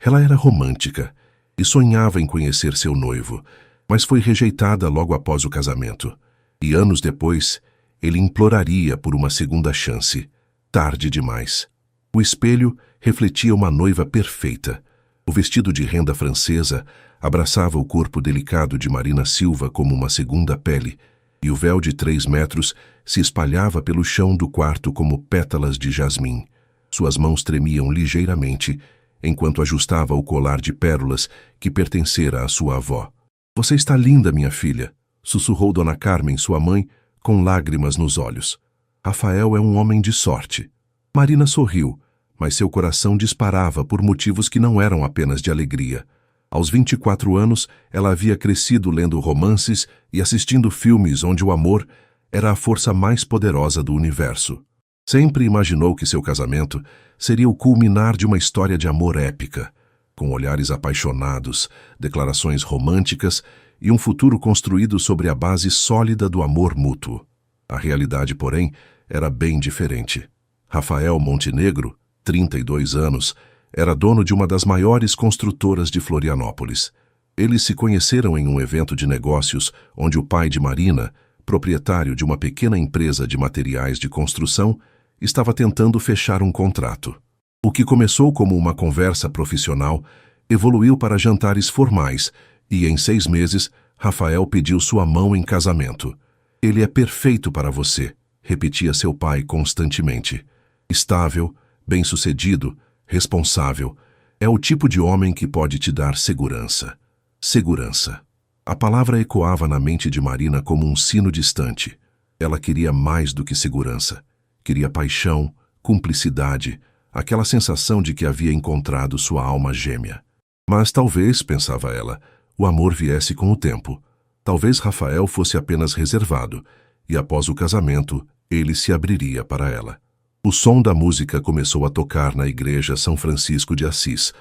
Ela era romântica e sonhava em conhecer seu noivo, mas foi rejeitada logo após o casamento. E anos depois, ele imploraria por uma segunda chance. Tarde demais. O espelho refletia uma noiva perfeita. O vestido de renda francesa abraçava o corpo delicado de Marina Silva como uma segunda pele, e o véu de 3 metros se espalhava pelo chão do quarto como pétalas de jasmim. Suas mãos tremiam ligeiramente, enquanto ajustava o colar de pérolas que pertencera à sua avó. "Você está linda, minha filha", sussurrou Dona Carmen, sua mãe, com lágrimas nos olhos. "Rafael é um homem de sorte." Marina sorriu, mas seu coração disparava por motivos que não eram apenas de alegria. Aos 24 anos, ela havia crescido lendo romances e assistindo filmes onde o amor era a força mais poderosa do universo. Sempre imaginou que seu casamento seria o culminar de uma história de amor épica, com olhares apaixonados, declarações românticas e um futuro construído sobre a base sólida do amor mútuo. A realidade, porém, era bem diferente. Rafael Montenegro, 32 anos, era dono de uma das maiores construtoras de Florianópolis. Eles se conheceram em um evento de negócios onde o pai de Marina, proprietário de uma pequena empresa de materiais de construção, estava tentando fechar um contrato. O que começou como uma conversa profissional evoluiu para jantares formais e, em 6 meses, Rafael pediu sua mão em casamento. "Ele é perfeito para você", repetia seu pai constantemente. Estável, bem-sucedido, responsável, é o tipo de homem que pode te dar segurança. Segurança. A palavra ecoava na mente de Marina como um sino distante. Ela queria mais do que segurança. Queria paixão, cumplicidade, aquela sensação de que havia encontrado sua alma gêmea. Mas talvez, pensava ela, o amor viesse com o tempo. Talvez Rafael fosse apenas reservado, e após o casamento, ele se abriria para ela. O som da música começou a tocar na igreja São Francisco de Assis,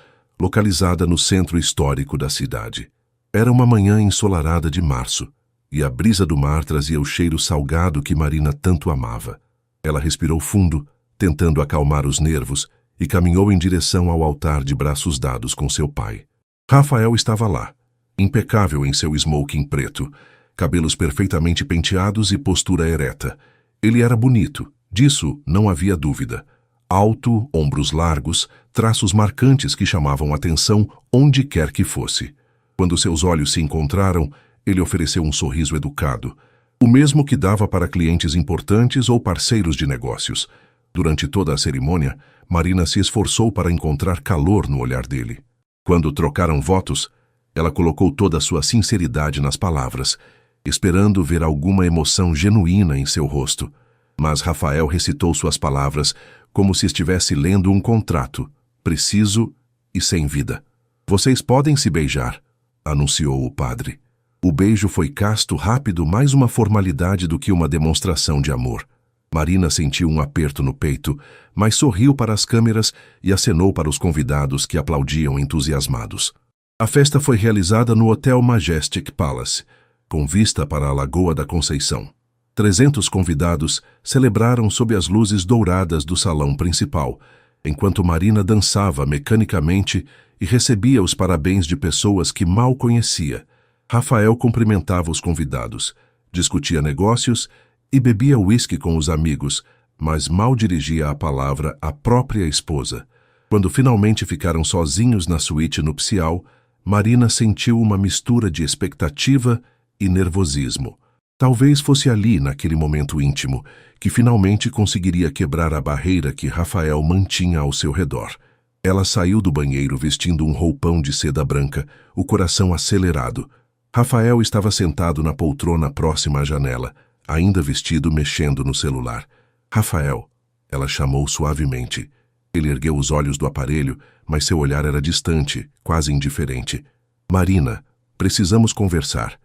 localizada no centro histórico da cidade. Era uma manhã ensolarada de março, e a brisa do mar trazia o cheiro salgado que Marina tanto amava. Ela respirou fundo, tentando acalmar os nervos, e caminhou em direção ao altar de braços dados com seu pai. Rafael estava lá, impecável em seu smoking preto, cabelos perfeitamente penteados e postura ereta. Ele era bonito, disso não havia dúvida. Alto, ombros largos, traços marcantes que chamavam atenção onde quer que fosse. Quando seus olhos se encontraram, ele ofereceu um sorriso educado, o mesmo que dava para clientes importantes ou parceiros de negócios. Durante toda a cerimônia, Marina se esforçou para encontrar calor no olhar dele. Quando trocaram votos, ela colocou toda a sua sinceridade nas palavras, esperando ver alguma emoção genuína em seu rosto. Mas Rafael recitou suas palavras como se estivesse lendo um contrato, preciso e sem vida. "Vocês podem se beijar", anunciou o padre. O beijo foi casto, rápido, mais uma formalidade do que uma demonstração de amor. Marina sentiu um aperto no peito, mas sorriu para as câmeras e acenou para os convidados que aplaudiam entusiasmados. A festa foi realizada no Hotel Majestic Palace, com vista para a Lagoa da Conceição. 300 convidados celebraram sob as luzes douradas do salão principal, enquanto Marina dançava mecanicamente e recebia os parabéns de pessoas que mal conhecia. Rafael cumprimentava os convidados, discutia negócios e bebia uísque com os amigos, mas mal dirigia a palavra à própria esposa. Quando finalmente ficaram sozinhos na suíte nupcial, Marina sentiu uma mistura de expectativa e nervosismo. Talvez fosse ali, naquele momento íntimo, que finalmente conseguiria quebrar a barreira que Rafael mantinha ao seu redor. Ela saiu do banheiro vestindo um roupão de seda branca, o coração acelerado. Rafael estava sentado na poltrona próxima à janela, ainda vestido, mexendo no celular. "Rafael", ela chamou suavemente. Ele ergueu os olhos do aparelho, mas seu olhar era distante, quase indiferente. "Marina, precisamos conversar."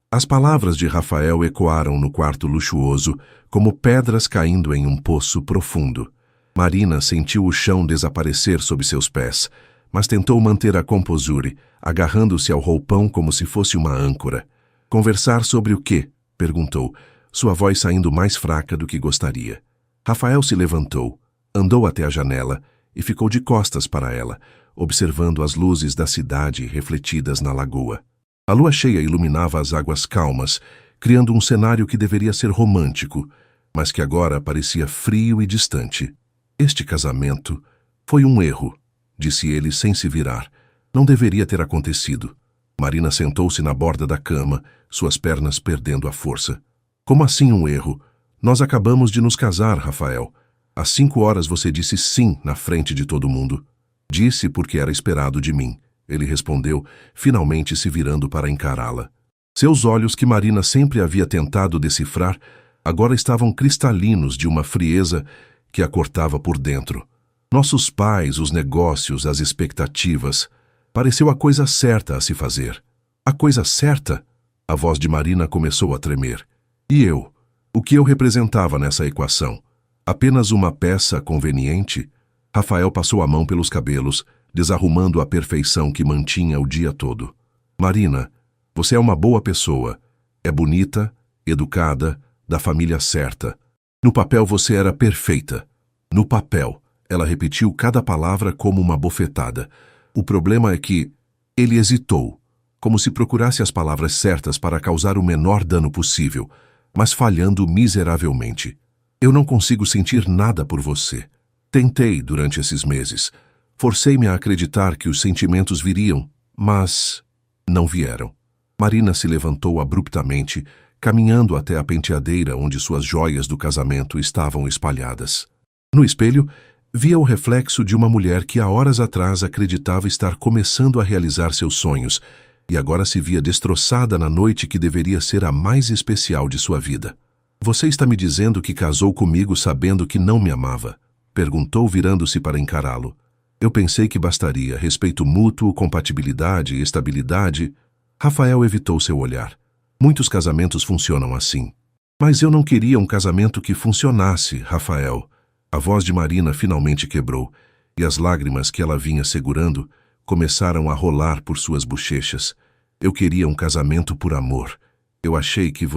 As palavras de Rafael ecoaram no quarto luxuoso, como pedras caindo em um poço profundo. Marina sentiu o chão desaparecer sob seus pés, mas tentou manter a composure, agarrando-se ao roupão como se fosse uma âncora. "Conversar sobre o quê?", perguntou, sua voz saindo mais fraca do que gostaria. Rafael se levantou, andou até a janela e ficou de costas para ela, observando as luzes da cidade refletidas na lagoa. A lua cheia iluminava as águas calmas, criando um cenário que deveria ser romântico, mas que agora parecia frio e distante. Este casamento foi um erro, disse ele sem se virar. Não deveria ter acontecido. Marina sentou-se na borda da cama, suas pernas perdendo a força. Como assim um erro? Nós acabamos de nos casar, Rafael. Às 5 horas você disse sim na frente de todo mundo. Disse porque era esperado de mim, ele respondeu, finalmente se virando para encará-la. Seus olhos, que Marina sempre havia tentado decifrar, agora estavam cristalinos de uma frieza que a cortava por dentro. Nossos pais, os negócios, as expectativas. Pareceu a coisa certa a se fazer. A coisa certa? A voz de Marina começou a tremer. E eu? O que eu representava nessa equação? Apenas uma peça conveniente? Rafael passou a mão pelos cabelos, desarrumando a perfeição que mantinha o dia todo. Marina, você é uma boa pessoa. É bonita, educada, da família certa. No papel você era perfeita. No papel. Ela repetiu cada palavra como uma bofetada. O problema é que ele hesitou, como se procurasse as palavras certas para causar o menor dano possível, mas falhando miseravelmente. Eu não consigo sentir nada por você. Tentei durante esses meses. Forcei-me a acreditar que os sentimentos viriam, mas não vieram. Marina se levantou abruptamente, caminhando até a penteadeira onde suas joias do casamento estavam espalhadas. No espelho, via o reflexo de uma mulher que há horas atrás acreditava estar começando a realizar seus sonhos e agora se via destroçada na noite que deveria ser a mais especial de sua vida. Você está me dizendo que casou comigo sabendo que não me amava? Perguntou, virando-se para encará-lo. Eu pensei que bastaria respeito mútuo, compatibilidade e estabilidade. Rafael evitou seu olhar. Muitos casamentos funcionam assim. Mas eu não queria um casamento que funcionasse, Rafael. A voz de Marina finalmente quebrou, e as lágrimas que ela vinha segurando começaram a rolar por suas bochechas. Eu queria um casamento por amor. Eu achei que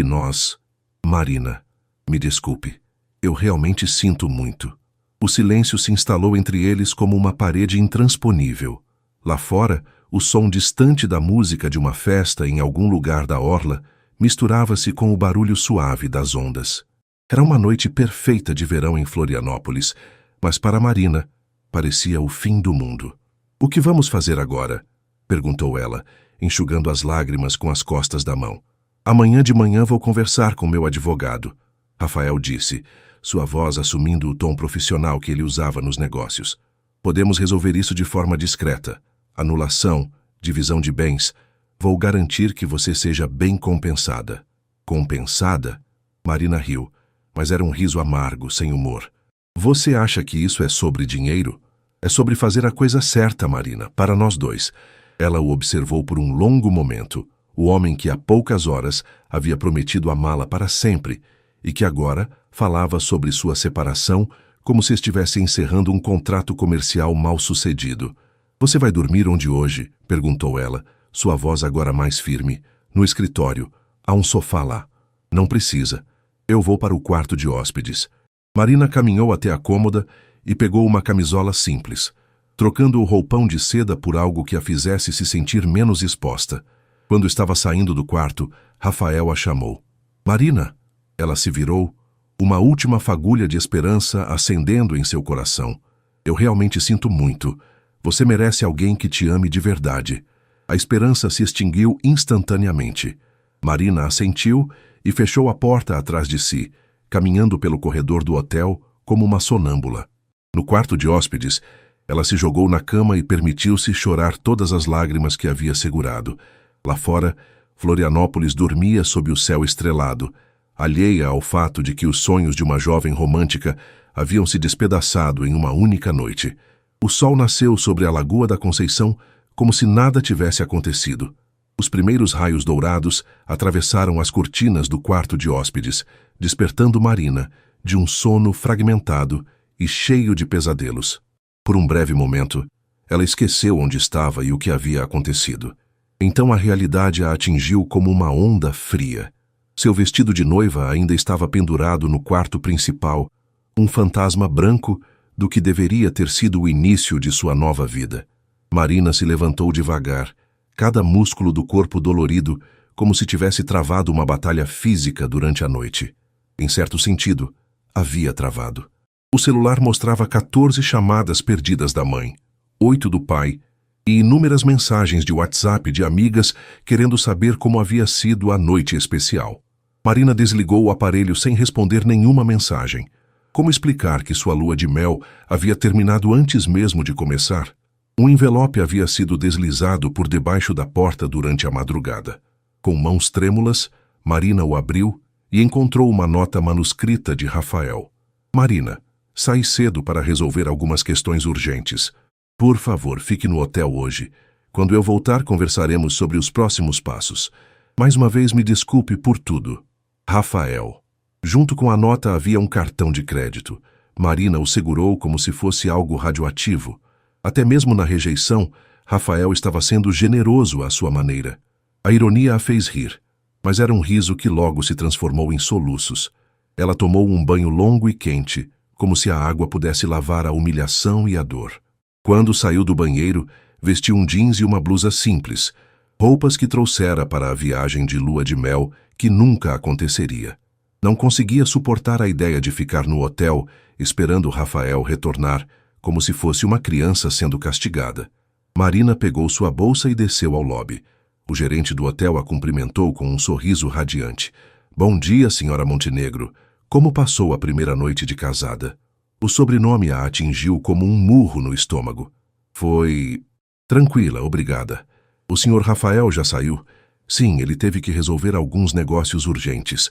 nós... Marina, me desculpe. Eu realmente sinto muito. O silêncio se instalou entre eles como uma parede intransponível. Lá fora, o som distante da música de uma festa em algum lugar da orla misturava-se com o barulho suave das ondas. Era uma noite perfeita de verão em Florianópolis, mas para Marina parecia o fim do mundo. O que vamos fazer agora? Perguntou ela, enxugando as lágrimas com as costas da mão. Amanhã de manhã vou conversar com meu advogado, Rafael disse, sua voz assumindo o tom profissional que ele usava nos negócios. Podemos resolver isso de forma discreta. Anulação, divisão de bens. Vou garantir que você seja bem compensada. Compensada? Marina riu, mas era um riso amargo, sem humor. Você acha que isso é sobre dinheiro? É sobre fazer a coisa certa, Marina, para nós dois. Ela o observou por um longo momento, o homem que há poucas horas havia prometido amá-la para sempre e que agora falava sobre sua separação como se estivesse encerrando um contrato comercial mal sucedido. Você vai dormir onde hoje? Perguntou ela, sua voz agora mais firme. No escritório. Há um sofá lá. Não precisa. Eu vou para o quarto de hóspedes. Marina caminhou até a cômoda e pegou uma camisola simples, trocando o roupão de seda por algo que a fizesse se sentir menos exposta. Quando estava saindo do quarto, Rafael a chamou. Marina! Ela se virou, uma última fagulha de esperança acendendo em seu coração. Eu realmente sinto muito. Você merece alguém que te ame de verdade. A esperança se extinguiu instantaneamente. Marina assentiu e fechou a porta atrás de si, caminhando pelo corredor do hotel como uma sonâmbula. No quarto de hóspedes, ela se jogou na cama e permitiu-se chorar todas as lágrimas que havia segurado. Lá fora, Florianópolis dormia sob o céu estrelado, alheia ao fato de que os sonhos de uma jovem romântica haviam se despedaçado em uma única noite. O sol nasceu sobre a Lagoa da Conceição como se nada tivesse acontecido. Os primeiros raios dourados atravessaram as cortinas do quarto de hóspedes, despertando Marina de um sono fragmentado e cheio de pesadelos. Por um breve momento, ela esqueceu onde estava e o que havia acontecido. Então a realidade a atingiu como uma onda fria. Seu vestido de noiva ainda estava pendurado no quarto principal, um fantasma branco do que deveria ter sido o início de sua nova vida. Marina se levantou devagar, cada músculo do corpo dolorido, como se tivesse travado uma batalha física durante a noite. Em certo sentido, havia travado. O celular mostrava 14 chamadas perdidas da mãe, 8 do pai e inúmeras mensagens de WhatsApp de amigas querendo saber como havia sido a noite especial. Marina desligou o aparelho sem responder nenhuma mensagem. Como explicar que sua lua de mel havia terminado antes mesmo de começar? Um envelope havia sido deslizado por debaixo da porta durante a madrugada. Com mãos trêmulas, Marina o abriu e encontrou uma nota manuscrita de Rafael. Marina, saí cedo para resolver algumas questões urgentes. Por favor, fique no hotel hoje. Quando eu voltar, conversaremos sobre os próximos passos. Mais uma vez, me desculpe por tudo. Rafael. Junto com a nota havia um cartão de crédito. Marina o segurou como se fosse algo radioativo. Até mesmo na rejeição, Rafael estava sendo generoso à sua maneira. A ironia a fez rir, mas era um riso que logo se transformou em soluços. Ela tomou um banho longo e quente, como se a água pudesse lavar a humilhação e a dor. Quando saiu do banheiro, vestiu um jeans e uma blusa simples, roupas que trouxera para a viagem de lua de mel que nunca aconteceria. Não conseguia suportar a ideia de ficar no hotel esperando Rafael retornar, como se fosse uma criança sendo castigada. Marina pegou sua bolsa e desceu ao lobby. O gerente do hotel a cumprimentou com um sorriso radiante. Bom dia, senhora Montenegro. Como passou a primeira noite de casada? O sobrenome a atingiu como um murro no estômago. Foi... Tranquila, obrigada. O senhor Rafael já saiu? Sim, ele teve que resolver alguns negócios urgentes.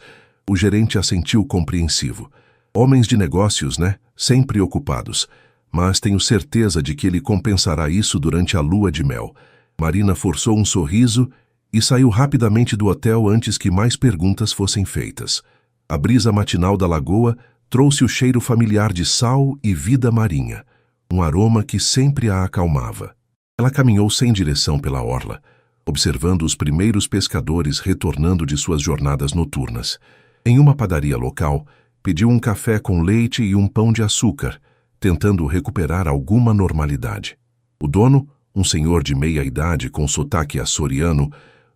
O gerente assentiu compreensivo. Homens de negócios, né? Sempre ocupados. Mas tenho certeza de que ele compensará isso durante a lua de mel. Marina forçou um sorriso e saiu rapidamente do hotel antes que mais perguntas fossem feitas. A brisa matinal da lagoa trouxe o cheiro familiar de sal e vida marinha, um aroma que sempre a acalmava. Ela caminhou sem direção pela orla, observando os primeiros pescadores retornando de suas jornadas noturnas. Em uma padaria local, pediu um café com leite e um pão de açúcar, tentando recuperar alguma normalidade. O dono, um senhor de meia-idade com sotaque açoriano,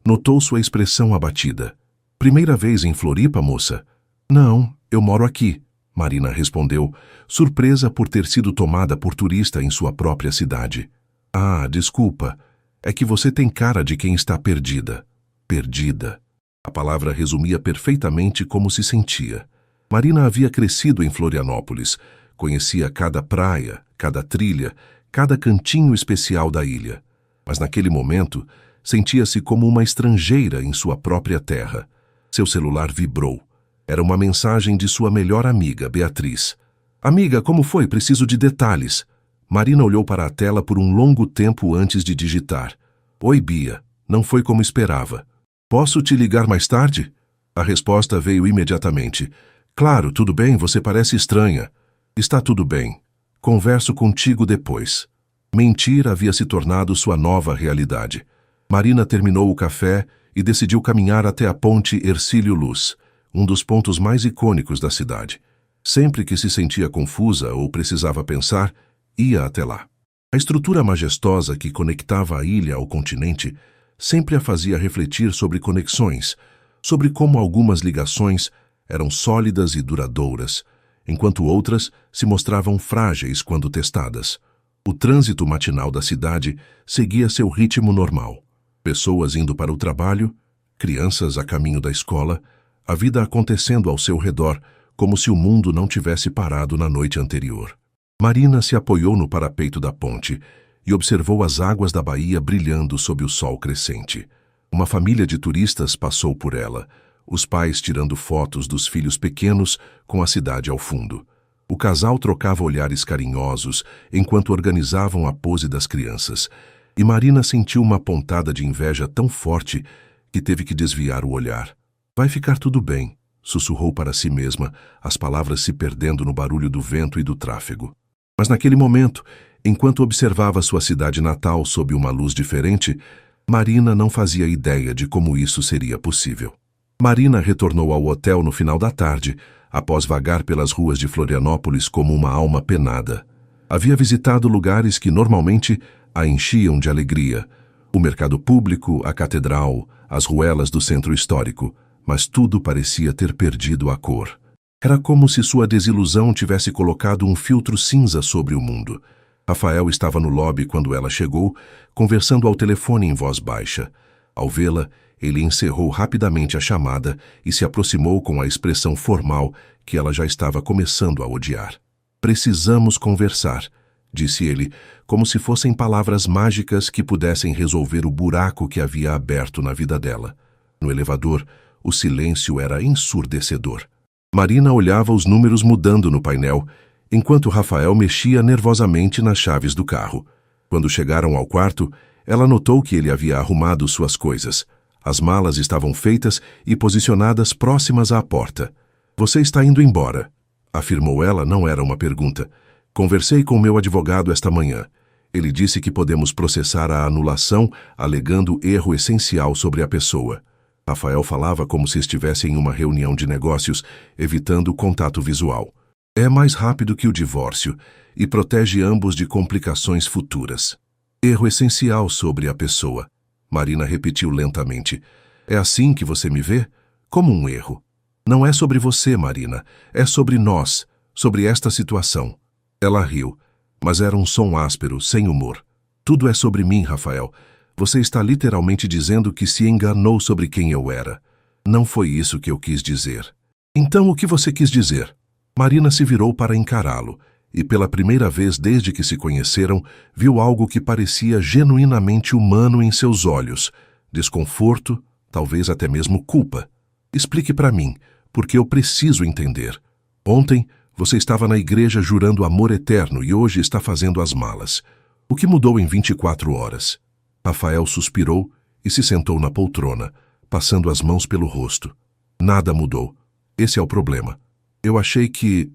notou sua expressão abatida. Primeira vez em Floripa, moça? Não, eu moro aqui, Marina respondeu, surpresa por ter sido tomada por turista em sua própria cidade. Ah, desculpa, é que você tem cara de quem está perdida. Perdida. A palavra resumia perfeitamente como se sentia. Marina havia crescido em Florianópolis, conhecia cada praia, cada trilha, cada cantinho especial da ilha. Mas naquele momento, sentia-se como uma estrangeira em sua própria terra. Seu celular vibrou. Era uma mensagem de sua melhor amiga, Beatriz. Amiga, como foi? Preciso de detalhes. Marina olhou para a tela por um longo tempo antes de digitar. Oi, Bia. Não foi como esperava. Posso te ligar mais tarde? A resposta veio imediatamente. Claro, tudo bem, você parece estranha. Está tudo bem. Converso contigo depois. Mentir havia se tornado sua nova realidade. Marina terminou o café e decidiu caminhar até a ponte Hercílio Luz, um dos pontos mais icônicos da cidade. Sempre que se sentia confusa ou precisava pensar, ia até lá. A estrutura majestosa que conectava a ilha ao continente sempre a fazia refletir sobre conexões, sobre como algumas ligações eram sólidas e duradouras, enquanto outras se mostravam frágeis quando testadas. O trânsito matinal da cidade seguia seu ritmo normal. Pessoas indo para o trabalho, crianças a caminho da escola, a vida acontecendo ao seu redor, como se o mundo não tivesse parado na noite anterior. Marina se apoiou no parapeito da ponte e observou as águas da baía brilhando sob o sol crescente. Uma família de turistas passou por ela, os pais tirando fotos dos filhos pequenos com a cidade ao fundo. O casal trocava olhares carinhosos enquanto organizavam a pose das crianças, e Marina sentiu uma pontada de inveja tão forte que teve que desviar o olhar. Vai ficar tudo bem, sussurrou para si mesma, as palavras se perdendo no barulho do vento e do tráfego. Mas naquele momento, enquanto observava sua cidade natal sob uma luz diferente, Marina não fazia ideia de como isso seria possível. Marina retornou ao hotel no final da tarde, após vagar pelas ruas de Florianópolis como uma alma penada. Havia visitado lugares que normalmente a enchiam de alegria. O mercado público, a catedral, as ruelas do centro histórico, mas tudo parecia ter perdido a cor. Era como se sua desilusão tivesse colocado um filtro cinza sobre o mundo. Rafael estava no lobby quando ela chegou, conversando ao telefone em voz baixa. Ao vê-la, ele encerrou rapidamente a chamada e se aproximou com a expressão formal que ela já estava começando a odiar. "Precisamos conversar", disse ele, como se fossem palavras mágicas que pudessem resolver o buraco que havia aberto na vida dela. No elevador, o silêncio era ensurdecedor. Marina olhava os números mudando no painel, enquanto Rafael mexia nervosamente nas chaves do carro. Quando chegaram ao quarto, ela notou que ele havia arrumado suas coisas. As malas estavam feitas e posicionadas próximas à porta. "Você está indo embora", afirmou ela, não era uma pergunta. "Conversei com meu advogado esta manhã. Ele disse que podemos processar a anulação, alegando erro essencial sobre a pessoa." Rafael falava como se estivesse em uma reunião de negócios, evitando contato visual. "É mais rápido que o divórcio e protege ambos de complicações futuras." "Erro essencial sobre a pessoa", Marina repetiu lentamente. "É assim que você me vê? Como um erro." "Não é sobre você, Marina. É sobre nós, sobre esta situação." Ela riu, mas era um som áspero, sem humor. "Tudo é sobre mim, Rafael. Você está literalmente dizendo que se enganou sobre quem eu era." "Não foi isso que eu quis dizer." "Então o que você quis dizer?" Marina se virou para encará-lo, e pela primeira vez desde que se conheceram, viu algo que parecia genuinamente humano em seus olhos. Desconforto, talvez até mesmo culpa. "Explique para mim, porque eu preciso entender. Ontem você estava na igreja jurando amor eterno e hoje está fazendo as malas. O que mudou em 24 horas? Rafael suspirou e se sentou na poltrona, passando as mãos pelo rosto. "Nada mudou. Esse é o problema. Eu achei que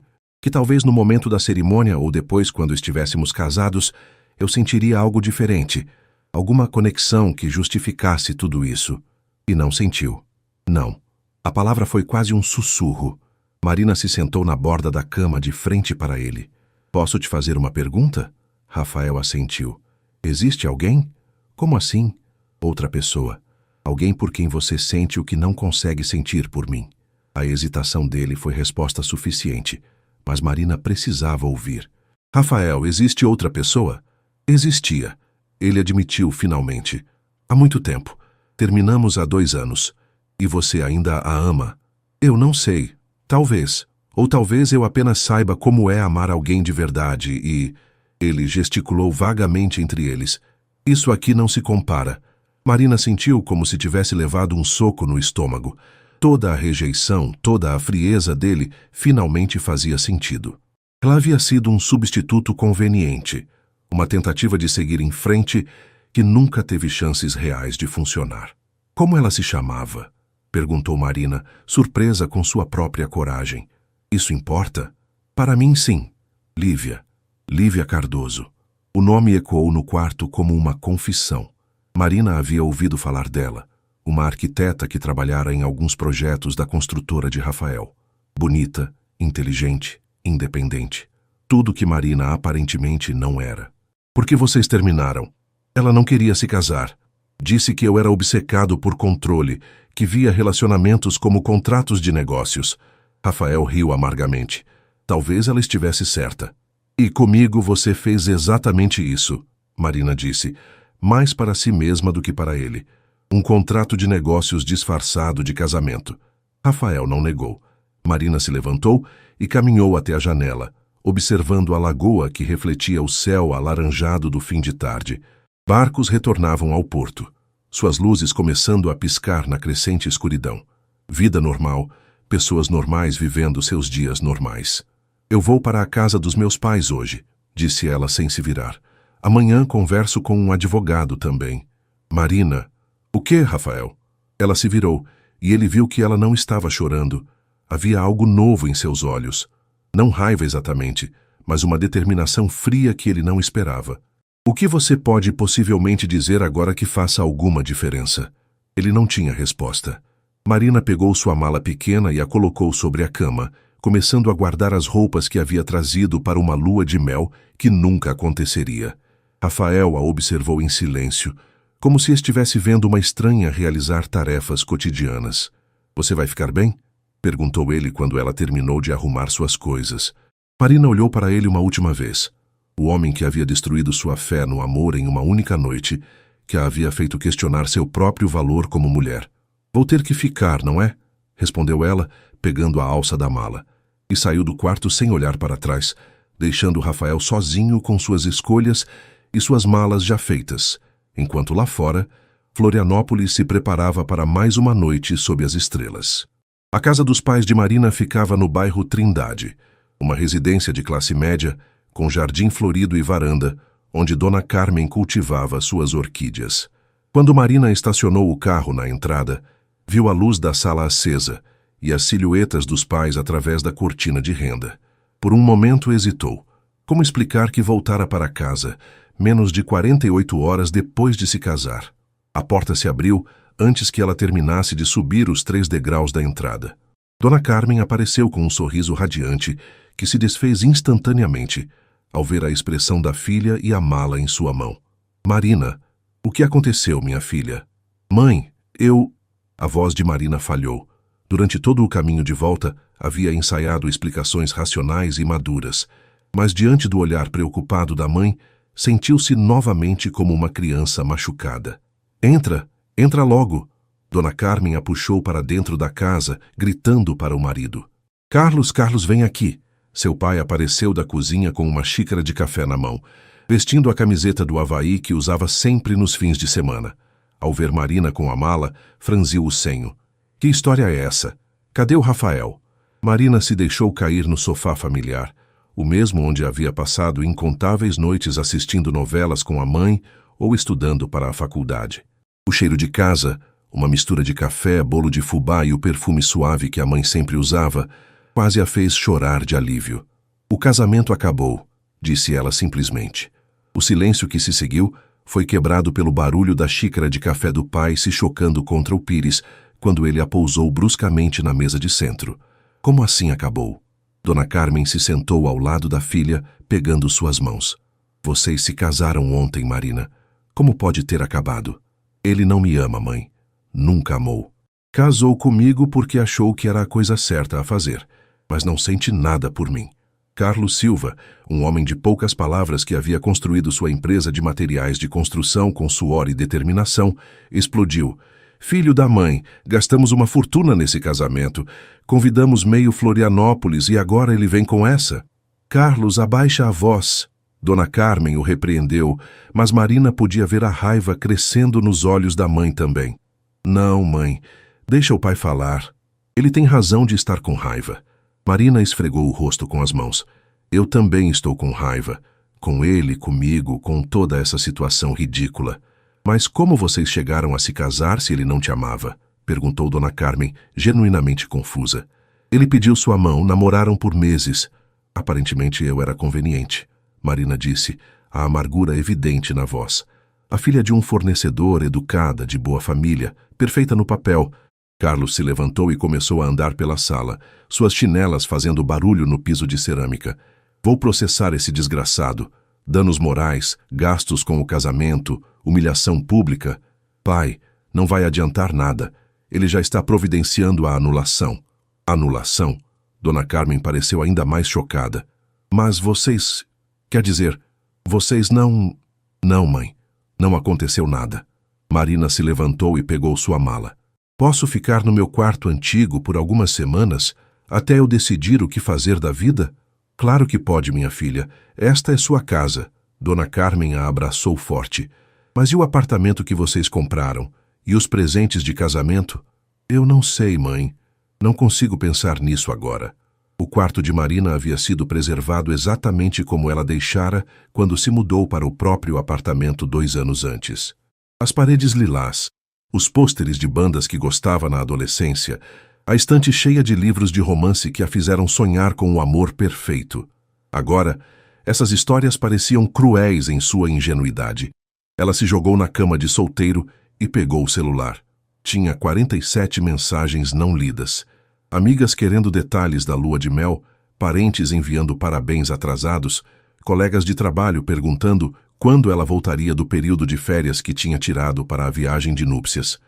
talvez no momento da cerimônia ou depois, quando estivéssemos casados, eu sentiria algo diferente, alguma conexão que justificasse tudo isso. E não sentiu. Não." A palavra foi quase um sussurro. Marina se sentou na borda da cama de frente para ele. "Posso te fazer uma pergunta?" Rafael assentiu. "Existe alguém?" "Como assim?" "Outra pessoa. Alguém por quem você sente o que não consegue sentir por mim." A hesitação dele foi resposta suficiente, mas Marina precisava ouvir. "Rafael, existe outra pessoa?" "Existia." Ele admitiu finalmente. "Há muito tempo. Terminamos há 2 anos. E você ainda a ama?" "Eu não sei. Talvez. Ou talvez eu apenas saiba como é amar alguém de verdade e..." Ele gesticulou vagamente entre eles. "Isso aqui não se compara." Marina sentiu como se tivesse levado um soco no estômago. Toda a rejeição, toda a frieza dele finalmente fazia sentido. Ela havia sido um substituto conveniente, uma tentativa de seguir em frente que nunca teve chances reais de funcionar. "Como ela se chamava?" perguntou Marina, surpresa com sua própria coragem. "Isso importa?" "Para mim, sim. Lívia. Lívia Cardoso." O nome ecoou no quarto como uma confissão. Marina havia ouvido falar dela, uma arquiteta que trabalhara em alguns projetos da construtora de Rafael. Bonita, inteligente, independente. Tudo que Marina aparentemente não era. "Por que vocês terminaram?" "Ela não queria se casar. Disse que eu era obcecado por controle, que via relacionamentos como contratos de negócios." Rafael riu amargamente. "Talvez ela estivesse certa." "E comigo você fez exatamente isso", Marina disse, mais para si mesma do que para ele. Um contrato de negócios disfarçado de casamento. Rafael não negou. Marina se levantou e caminhou até a janela, observando a lagoa que refletia o céu alaranjado do fim de tarde. Barcos retornavam ao porto, suas luzes começando a piscar na crescente escuridão. Vida normal, pessoas normais vivendo seus dias normais. "Eu vou para a casa dos meus pais hoje", disse ela sem se virar. "Amanhã converso com um advogado também." "Marina..." "O quê, Rafael?" Ela se virou, e ele viu que ela não estava chorando. Havia algo novo em seus olhos. Não raiva exatamente, mas uma determinação fria que ele não esperava. "O que você pode possivelmente dizer agora que faça alguma diferença?" Ele não tinha resposta. Marina pegou sua mala pequena e a colocou sobre a cama, começando a guardar as roupas que havia trazido para uma lua de mel que nunca aconteceria. Rafael a observou em silêncio, como se estivesse vendo uma estranha realizar tarefas cotidianas. "Você vai ficar bem?" perguntou ele quando ela terminou de arrumar suas coisas. Marina olhou para ele uma última vez. O homem que havia destruído sua fé no amor em uma única noite, que a havia feito questionar seu próprio valor como mulher. "Vou ter que ficar, não é?" respondeu ela, pegando a alça da mala. E saiu do quarto sem olhar para trás, deixando Rafael sozinho com suas escolhas e suas malas já feitas, enquanto lá fora, Florianópolis se preparava para mais uma noite sob as estrelas. A casa dos pais de Marina ficava no bairro Trindade, uma residência de classe média, com jardim florido e varanda, onde Dona Carmen cultivava suas orquídeas. Quando Marina estacionou o carro na entrada, viu a luz da sala acesa e as silhuetas dos pais através da cortina de renda. Por um momento hesitou. Como explicar que voltara para casa, menos de 48 horas depois de se casar? A porta se abriu antes que ela terminasse de subir os 3 degraus da entrada. Dona Carmen apareceu com um sorriso radiante que se desfez instantaneamente ao ver a expressão da filha e a mala em sua mão. "Marina, o que aconteceu, minha filha?" "Mãe, eu..." A voz de Marina falhou. Durante todo o caminho de volta, havia ensaiado explicações racionais e maduras, mas diante do olhar preocupado da mãe, sentiu-se novamente como uma criança machucada. Entra logo!" Dona Carmen a puxou para dentro da casa, gritando para o marido. Carlos, vem aqui!" Seu pai apareceu da cozinha com uma xícara de café na mão, vestindo a camiseta do Avaí que usava sempre nos fins de semana. Ao ver Marina com a mala, franziu o senho. "Que história é essa? Cadê o Rafael?" Marina se deixou cair no sofá familiar, o mesmo onde havia passado incontáveis noites assistindo novelas com a mãe ou estudando para a faculdade. O cheiro de casa, uma mistura de café, bolo de fubá e o perfume suave que a mãe sempre usava, quase a fez chorar de alívio. "O casamento acabou", disse ela simplesmente. O silêncio que se seguiu foi quebrado pelo barulho da xícara de café do pai se chocando contra o pires, quando ele a pousou bruscamente na mesa de centro. "Como assim acabou?" Dona Carmen se sentou ao lado da filha, pegando suas mãos. "Vocês se casaram ontem, Marina. Como pode ter acabado?" "Ele não me ama, mãe. Nunca amou. Casou comigo porque achou que era a coisa certa a fazer, mas não sente nada por mim." Carlos Silva, um homem de poucas palavras que havia construído sua empresa de materiais de construção com suor e determinação, explodiu. "Filho da mãe, gastamos uma fortuna nesse casamento. Convidamos meio Florianópolis e agora ele vem com essa?" "Carlos, abaixa a voz." Dona Carmen o repreendeu, mas Marina podia ver a raiva crescendo nos olhos da mãe também. "Não, mãe, deixa o pai falar. Ele tem razão de estar com raiva." Marina esfregou o rosto com as mãos. "Eu também estou com raiva. Com ele, comigo, com toda essa situação ridícula." "Mas como vocês chegaram a se casar se ele não te amava?" perguntou Dona Carmen, genuinamente confusa. "Ele pediu sua mão, namoraram por meses. Aparentemente eu era conveniente." Marina disse, a amargura evidente na voz. A filha de um fornecedor, educada, de boa família, perfeita no papel. Carlos se levantou e começou a andar pela sala, suas chinelas fazendo barulho no piso de cerâmica. "Vou processar esse desgraçado. Danos morais, gastos com o casamento, humilhação pública. Pai, não vai adiantar nada. Ele já está providenciando a anulação." "Anulação?" Dona Carmen pareceu ainda mais chocada. "Mas vocês... Quer dizer, vocês não..." "Não, mãe. Não aconteceu nada." Marina se levantou e pegou sua mala. "Posso ficar no meu quarto antigo por algumas semanas, até eu decidir o que fazer da vida?" "Claro que pode, minha filha. Esta é sua casa." Dona Carmen a abraçou forte. "Mas e o apartamento que vocês compraram? E os presentes de casamento?" "Eu não sei, mãe. Não consigo pensar nisso agora." O quarto de Marina havia sido preservado exatamente como ela deixara quando se mudou para o próprio apartamento 2 anos antes. As paredes lilás, os pôsteres de bandas que gostava na adolescência, a estante cheia de livros de romance que a fizeram sonhar com o amor perfeito. Agora, essas histórias pareciam cruéis em sua ingenuidade. Ela se jogou na cama de solteiro e pegou o celular. Tinha 47 mensagens não lidas. Amigas querendo detalhes da lua de mel, parentes enviando parabéns atrasados, colegas de trabalho perguntando quando ela voltaria do período de férias que tinha tirado para a viagem de núpcias.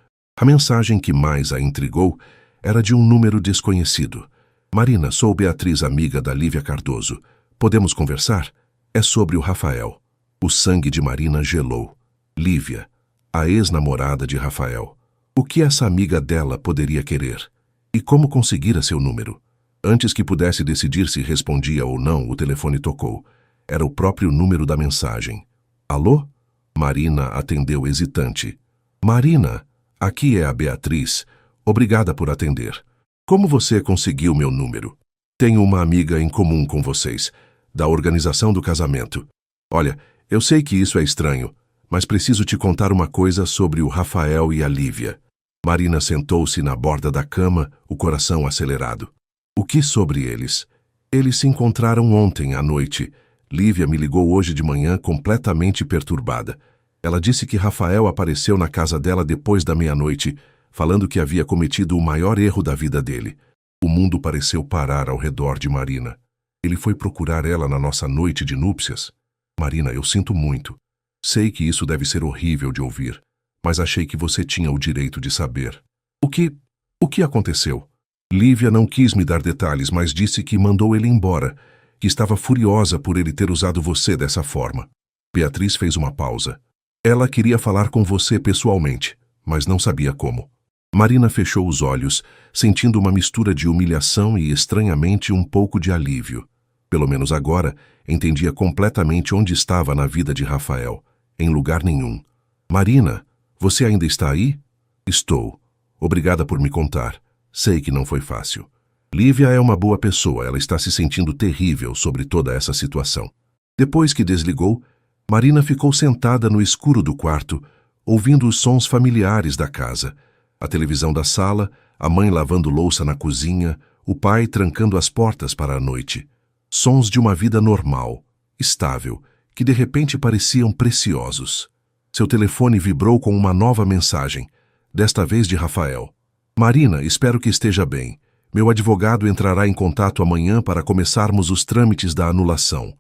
A mensagem que mais a intrigou era de um número desconhecido. Marina, sou Beatriz, amiga da Lívia Cardoso. Podemos conversar? É sobre o Rafael. O sangue de Marina gelou. Lívia, a ex-namorada de Rafael. O que essa amiga dela poderia querer? E como conseguira seu número? Antes que pudesse decidir se respondia ou não, o telefone tocou. Era o próprio número da mensagem. Alô? Marina atendeu hesitante. Marina, aqui é a Beatriz. Obrigada por atender. Como você conseguiu meu número? Tenho uma amiga em comum com vocês, da organização do casamento. Olha, eu sei que isso é estranho, mas preciso te contar uma coisa sobre o Rafael e a Lívia. Marina sentou-se na borda da cama, o coração acelerado. O que sobre eles? Eles se encontraram ontem à noite. Lívia me ligou hoje de manhã completamente perturbada. Ela disse que Rafael apareceu na casa dela depois da meia-noite, falando que havia cometido o maior erro da vida dele. O mundo pareceu parar ao redor de Marina. Ele foi procurar ela na nossa noite de núpcias. Marina, eu sinto muito. Sei que isso deve ser horrível de ouvir, mas achei que você tinha o direito de saber. O que aconteceu? Lívia não quis me dar detalhes, mas disse que mandou ele embora, que estava furiosa por ele ter usado você dessa forma. Beatriz fez uma pausa. Ela queria falar com você pessoalmente, mas não sabia como. Marina fechou os olhos, sentindo uma mistura de humilhação e, estranhamente, um pouco de alívio. Pelo menos agora, entendia completamente onde estava na vida de Rafael. Em lugar nenhum. Marina, você ainda está aí? Estou. Obrigada por me contar. Sei que não foi fácil. Lívia é uma boa pessoa, ela está se sentindo terrível sobre toda essa situação. Depois que desligou, Marina ficou sentada no escuro do quarto, ouvindo os sons familiares da casa. A televisão da sala, a mãe lavando louça na cozinha, o pai trancando as portas para a noite. Sons de uma vida normal, estável, que de repente pareciam preciosos. Seu telefone vibrou com uma nova mensagem, desta vez de Rafael. Marina, espero que esteja bem. Meu advogado entrará em contato amanhã para começarmos os trâmites da anulação.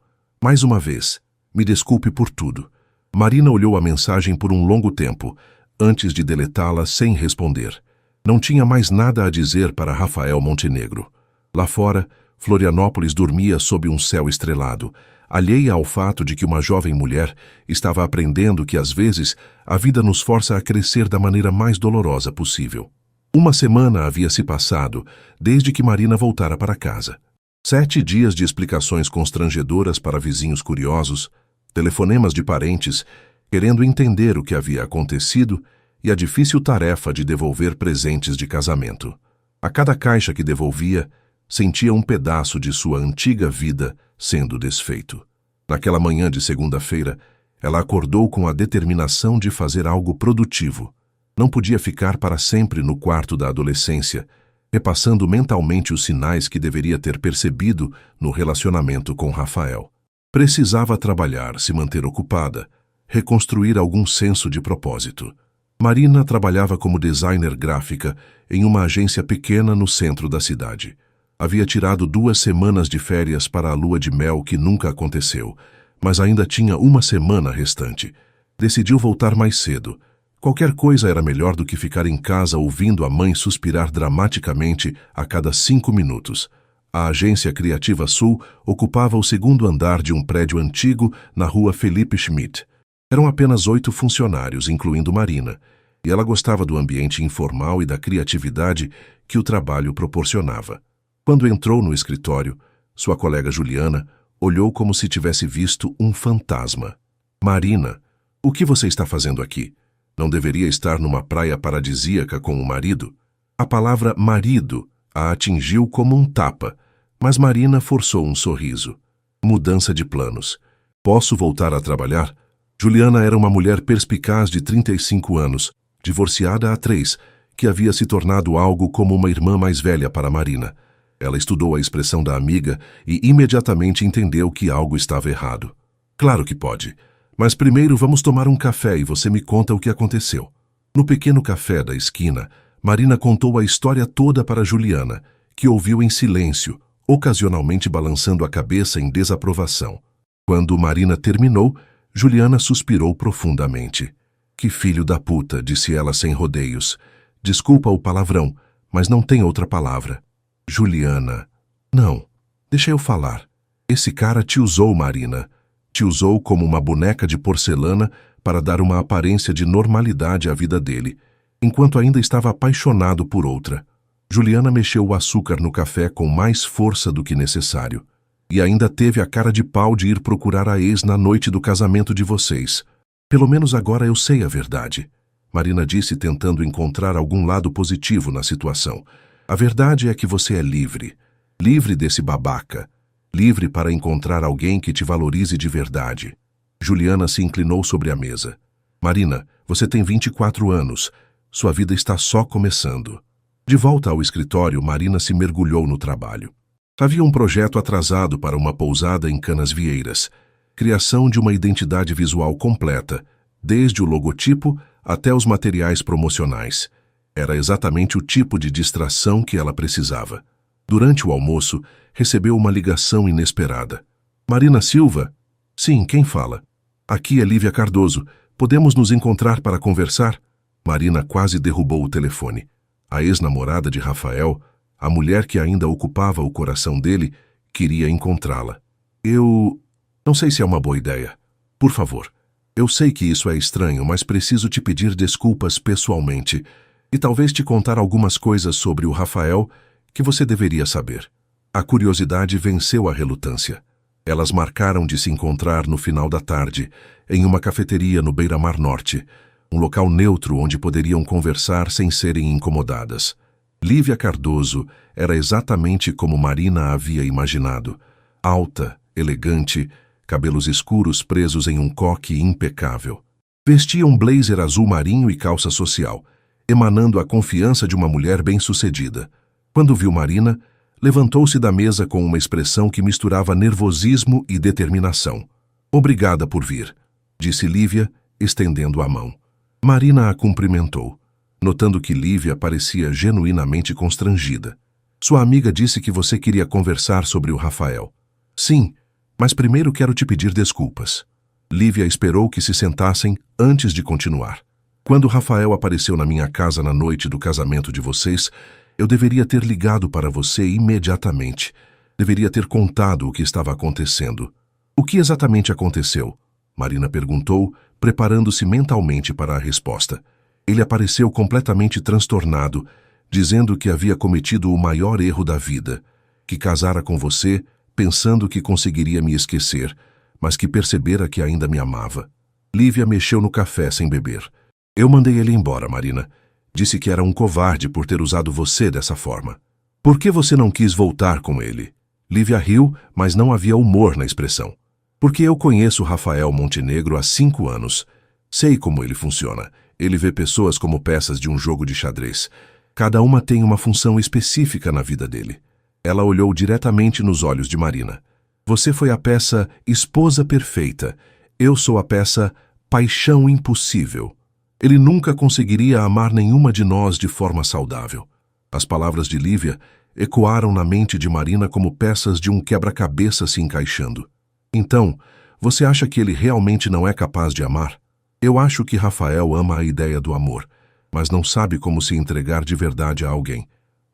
Mais uma vez, me desculpe por tudo. Marina olhou a mensagem por um longo tempo, antes de deletá-la sem responder. Não tinha mais nada a dizer para Rafael Montenegro. Lá fora, Florianópolis dormia sob um céu estrelado, alheia ao fato de que uma jovem mulher estava aprendendo que, às vezes, a vida nos força a crescer da maneira mais dolorosa possível. Uma semana havia se passado desde que Marina voltara para casa. 7 dias de explicações constrangedoras para vizinhos curiosos, telefonemas de parentes querendo entender o que havia acontecido e a difícil tarefa de devolver presentes de casamento. A cada caixa que devolvia, sentia um pedaço de sua antiga vida sendo desfeito. Naquela manhã de segunda-feira, ela acordou com a determinação de fazer algo produtivo. Não podia ficar para sempre no quarto da adolescência, repassando mentalmente os sinais que deveria ter percebido no relacionamento com Rafael. Precisava trabalhar, se manter ocupada, reconstruir algum senso de propósito. Marina trabalhava como designer gráfica em uma agência pequena no centro da cidade. Havia tirado 2 semanas de férias para a lua de mel que nunca aconteceu, mas ainda tinha uma semana restante. Decidiu voltar mais cedo. Qualquer coisa era melhor do que ficar em casa ouvindo a mãe suspirar dramaticamente a cada 5 minutos. A agência Criativa Sul ocupava o 2º andar de um prédio antigo na rua Felipe Schmidt. Eram apenas 8 funcionários, incluindo Marina, e ela gostava do ambiente informal e da criatividade que o trabalho proporcionava. Quando entrou no escritório, sua colega Juliana olhou como se tivesse visto um fantasma. Marina, o que você está fazendo aqui? Não deveria estar numa praia paradisíaca com o marido? A palavra marido a atingiu como um tapa, mas Marina forçou um sorriso. Mudança de planos. Posso voltar a trabalhar? Juliana era uma mulher perspicaz de 35 anos, divorciada há 3, que havia se tornado algo como uma irmã mais velha para Marina. Ela estudou a expressão da amiga e imediatamente entendeu que algo estava errado. Claro que pode, mas primeiro vamos tomar um café e você me conta o que aconteceu. No pequeno café da esquina, Marina contou a história toda para Juliana, que ouviu em silêncio, ocasionalmente balançando a cabeça em desaprovação. Quando Marina terminou, Juliana suspirou profundamente. Que filho da puta, disse ela sem rodeios. Desculpa o palavrão, mas não tem outra palavra. Juliana. Não, deixa eu falar. Esse cara te usou, Marina. Te usou como uma boneca de porcelana para dar uma aparência de normalidade à vida dele, enquanto ainda estava apaixonado por outra. Juliana mexeu o açúcar no café com mais força do que necessário. E ainda teve a cara de pau de ir procurar a ex na noite do casamento de vocês. Pelo menos agora eu sei a verdade. Marina disse, tentando encontrar algum lado positivo na situação. A verdade é que você é livre. Livre desse babaca. Livre para encontrar alguém que te valorize de verdade. Juliana se inclinou sobre a mesa. Marina, você tem 24 anos. Sua vida está só começando. De volta ao escritório, Marina se mergulhou no trabalho. Havia um projeto atrasado para uma pousada em Canasvieiras. Criação de uma identidade visual completa, desde o logotipo até os materiais promocionais. Era exatamente o tipo de distração que ela precisava. Durante o almoço, recebeu uma ligação inesperada. Marina Silva? Sim, quem fala? Aqui é Lívia Cardoso. Podemos nos encontrar para conversar? Marina quase derrubou o telefone. A ex-namorada de Rafael, a mulher que ainda ocupava o coração dele, queria encontrá-la. Eu não sei se é uma boa ideia. Por favor. Eu sei que isso é estranho, mas preciso te pedir desculpas pessoalmente e talvez te contar algumas coisas sobre o Rafael que você deveria saber. A curiosidade venceu a relutância. Elas marcaram de se encontrar no final da tarde, em uma cafeteria no Beira-Mar Norte, um local neutro onde poderiam conversar sem serem incomodadas. Lívia Cardoso era exatamente como Marina havia imaginado. Alta, elegante, cabelos escuros presos em um coque impecável. Vestia um blazer azul marinho e calça social, emanando a confiança de uma mulher bem-sucedida. Quando viu Marina, levantou-se da mesa com uma expressão que misturava nervosismo e determinação. Obrigada por vir, disse Lívia, estendendo a mão. Marina a cumprimentou, notando que Lívia parecia genuinamente constrangida. Sua amiga disse que você queria conversar sobre o Rafael. Sim, mas primeiro quero te pedir desculpas. Lívia esperou que se sentassem antes de continuar. Quando Rafael apareceu na minha casa na noite do casamento de vocês, eu deveria ter ligado para você imediatamente. Deveria ter contado o que estava acontecendo. O que exatamente aconteceu? Marina perguntou, preparando-se mentalmente para a resposta. Ele apareceu completamente transtornado, dizendo que havia cometido o maior erro da vida, que casara com você pensando que conseguiria me esquecer, mas que percebera que ainda me amava. Lívia mexeu no café sem beber. Eu mandei ele embora, Marina. Disse que era um covarde por ter usado você dessa forma. Por que você não quis voltar com ele? Lívia riu, mas não havia humor na expressão. Porque eu conheço Rafael Montenegro há 5 anos. Sei como ele funciona. Ele vê pessoas como peças de um jogo de xadrez. Cada uma tem uma função específica na vida dele. Ela olhou diretamente nos olhos de Marina. Você foi a peça esposa perfeita. Eu sou a peça paixão impossível. Ele nunca conseguiria amar nenhuma de nós de forma saudável. As palavras de Lívia ecoaram na mente de Marina como peças de um quebra-cabeça se encaixando. Então, você acha que ele realmente não é capaz de amar? Eu acho que Rafael ama a ideia do amor, mas não sabe como se entregar de verdade a alguém.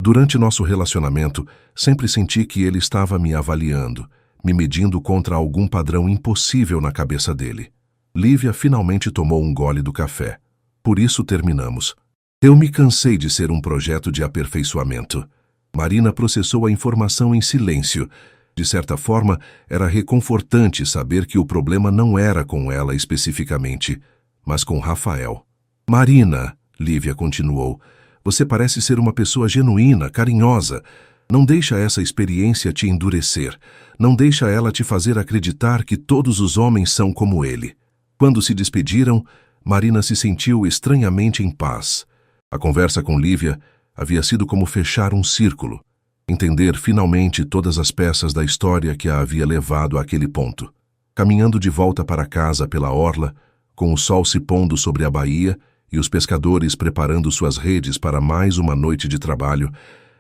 Durante nosso relacionamento, sempre senti que ele estava me avaliando, me medindo contra algum padrão impossível na cabeça dele. Lívia finalmente tomou um gole do café. Por isso terminamos. Eu me cansei de ser um projeto de aperfeiçoamento. Marina processou a informação em silêncio. De certa forma, era reconfortante saber que o problema não era com ela especificamente, mas com Rafael. Marina, Lívia continuou, você parece ser uma pessoa genuína, carinhosa. Não deixa essa experiência te endurecer. Não deixa ela te fazer acreditar que todos os homens são como ele. Quando se despediram, Marina se sentiu estranhamente em paz. A conversa com Lívia havia sido como fechar um círculo, entender finalmente todas as peças da história que a havia levado àquele ponto. Caminhando de volta para casa pela orla, com o sol se pondo sobre a baía e os pescadores preparando suas redes para mais uma noite de trabalho,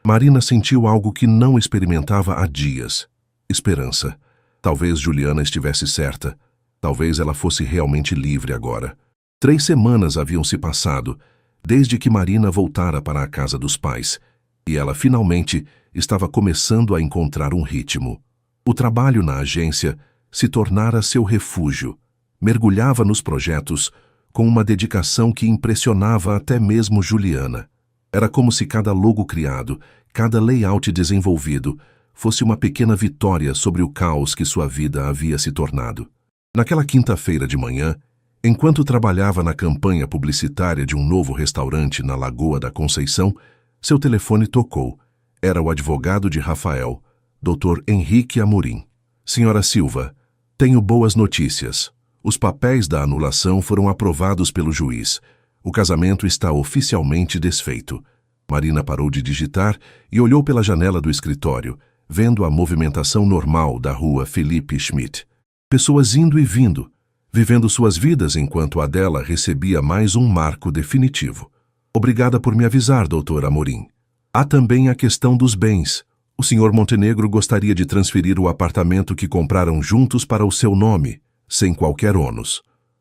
Marina sentiu algo que não experimentava há dias. Esperança. Talvez Juliana estivesse certa. Talvez ela fosse realmente livre agora. 3 semanas haviam se passado, desde que Marina voltara para a casa dos pais, e ela finalmente estava começando a encontrar um ritmo. O trabalho na agência se tornara seu refúgio. Mergulhava nos projetos com uma dedicação que impressionava até mesmo Juliana. Era como se cada logo criado, cada layout desenvolvido, fosse uma pequena vitória sobre o caos que sua vida havia se tornado. Naquela quinta-feira de manhã, enquanto trabalhava na campanha publicitária de um novo restaurante na Lagoa da Conceição, seu telefone tocou. Era o advogado de Rafael, Dr. Henrique Amorim. Senhora Silva, tenho boas notícias. Os papéis da anulação foram aprovados pelo juiz. O casamento está oficialmente desfeito. Marina parou de digitar e olhou pela janela do escritório, vendo a movimentação normal da rua Felipe Schmidt. Pessoas indo e vindo, vivendo suas vidas enquanto a dela recebia mais um marco definitivo. Obrigada por me avisar, doutor Amorim. Há também a questão dos bens. O senhor Montenegro gostaria de transferir o apartamento que compraram juntos para o seu nome, sem qualquer ônus.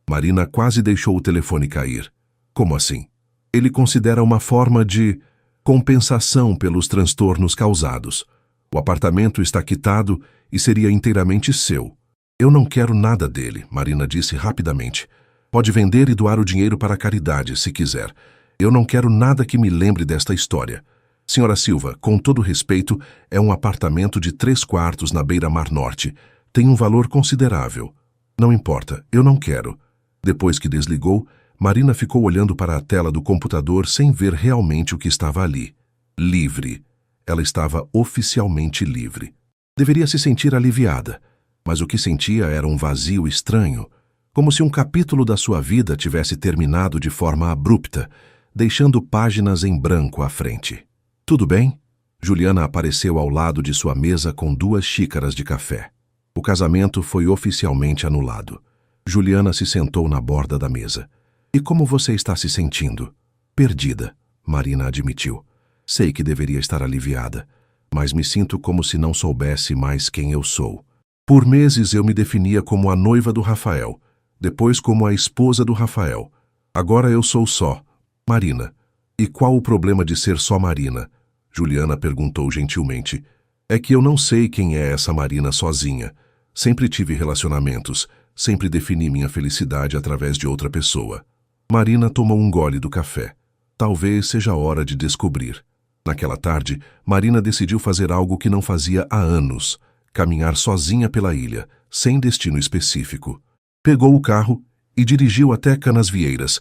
Marina quase deixou o telefone cair. Como assim? Ele considera uma forma de compensação pelos transtornos causados. O apartamento está quitado e seria inteiramente seu. Eu não quero nada dele, Marina disse rapidamente. Pode vender e doar o dinheiro para a caridade, se quiser. Eu não quero nada que me lembre desta história. Senhora Silva, com todo respeito, é um apartamento de 3 quartos na beira-mar norte. Tem um valor considerável. Não importa, eu não quero. Depois que desligou, Marina ficou olhando para a tela do computador sem ver realmente o que estava ali. Livre. Ela estava oficialmente livre. Deveria se sentir aliviada, mas o que sentia era um vazio estranho, como se um capítulo da sua vida tivesse terminado de forma abrupta, deixando páginas em branco à frente. Tudo bem? Juliana apareceu ao lado de sua mesa com 2 xícaras de café. O casamento foi oficialmente anulado. Juliana se sentou na borda da mesa. E como você está se sentindo? Perdida, Marina admitiu. Sei que deveria estar aliviada, mas me sinto como se não soubesse mais quem eu sou. Por meses eu me definia como a noiva do Rafael, depois como a esposa do Rafael. Agora eu sou só Marina. E qual o problema de ser só Marina? Juliana perguntou gentilmente. É que eu não sei quem é essa Marina sozinha. Sempre tive relacionamentos, sempre defini minha felicidade através de outra pessoa. Marina tomou um gole do café. Talvez seja a hora de descobrir. Naquela tarde, Marina decidiu fazer algo que não fazia há anos. Caminhar sozinha pela ilha, sem destino específico. Pegou o carro e dirigiu até Canasvieiras,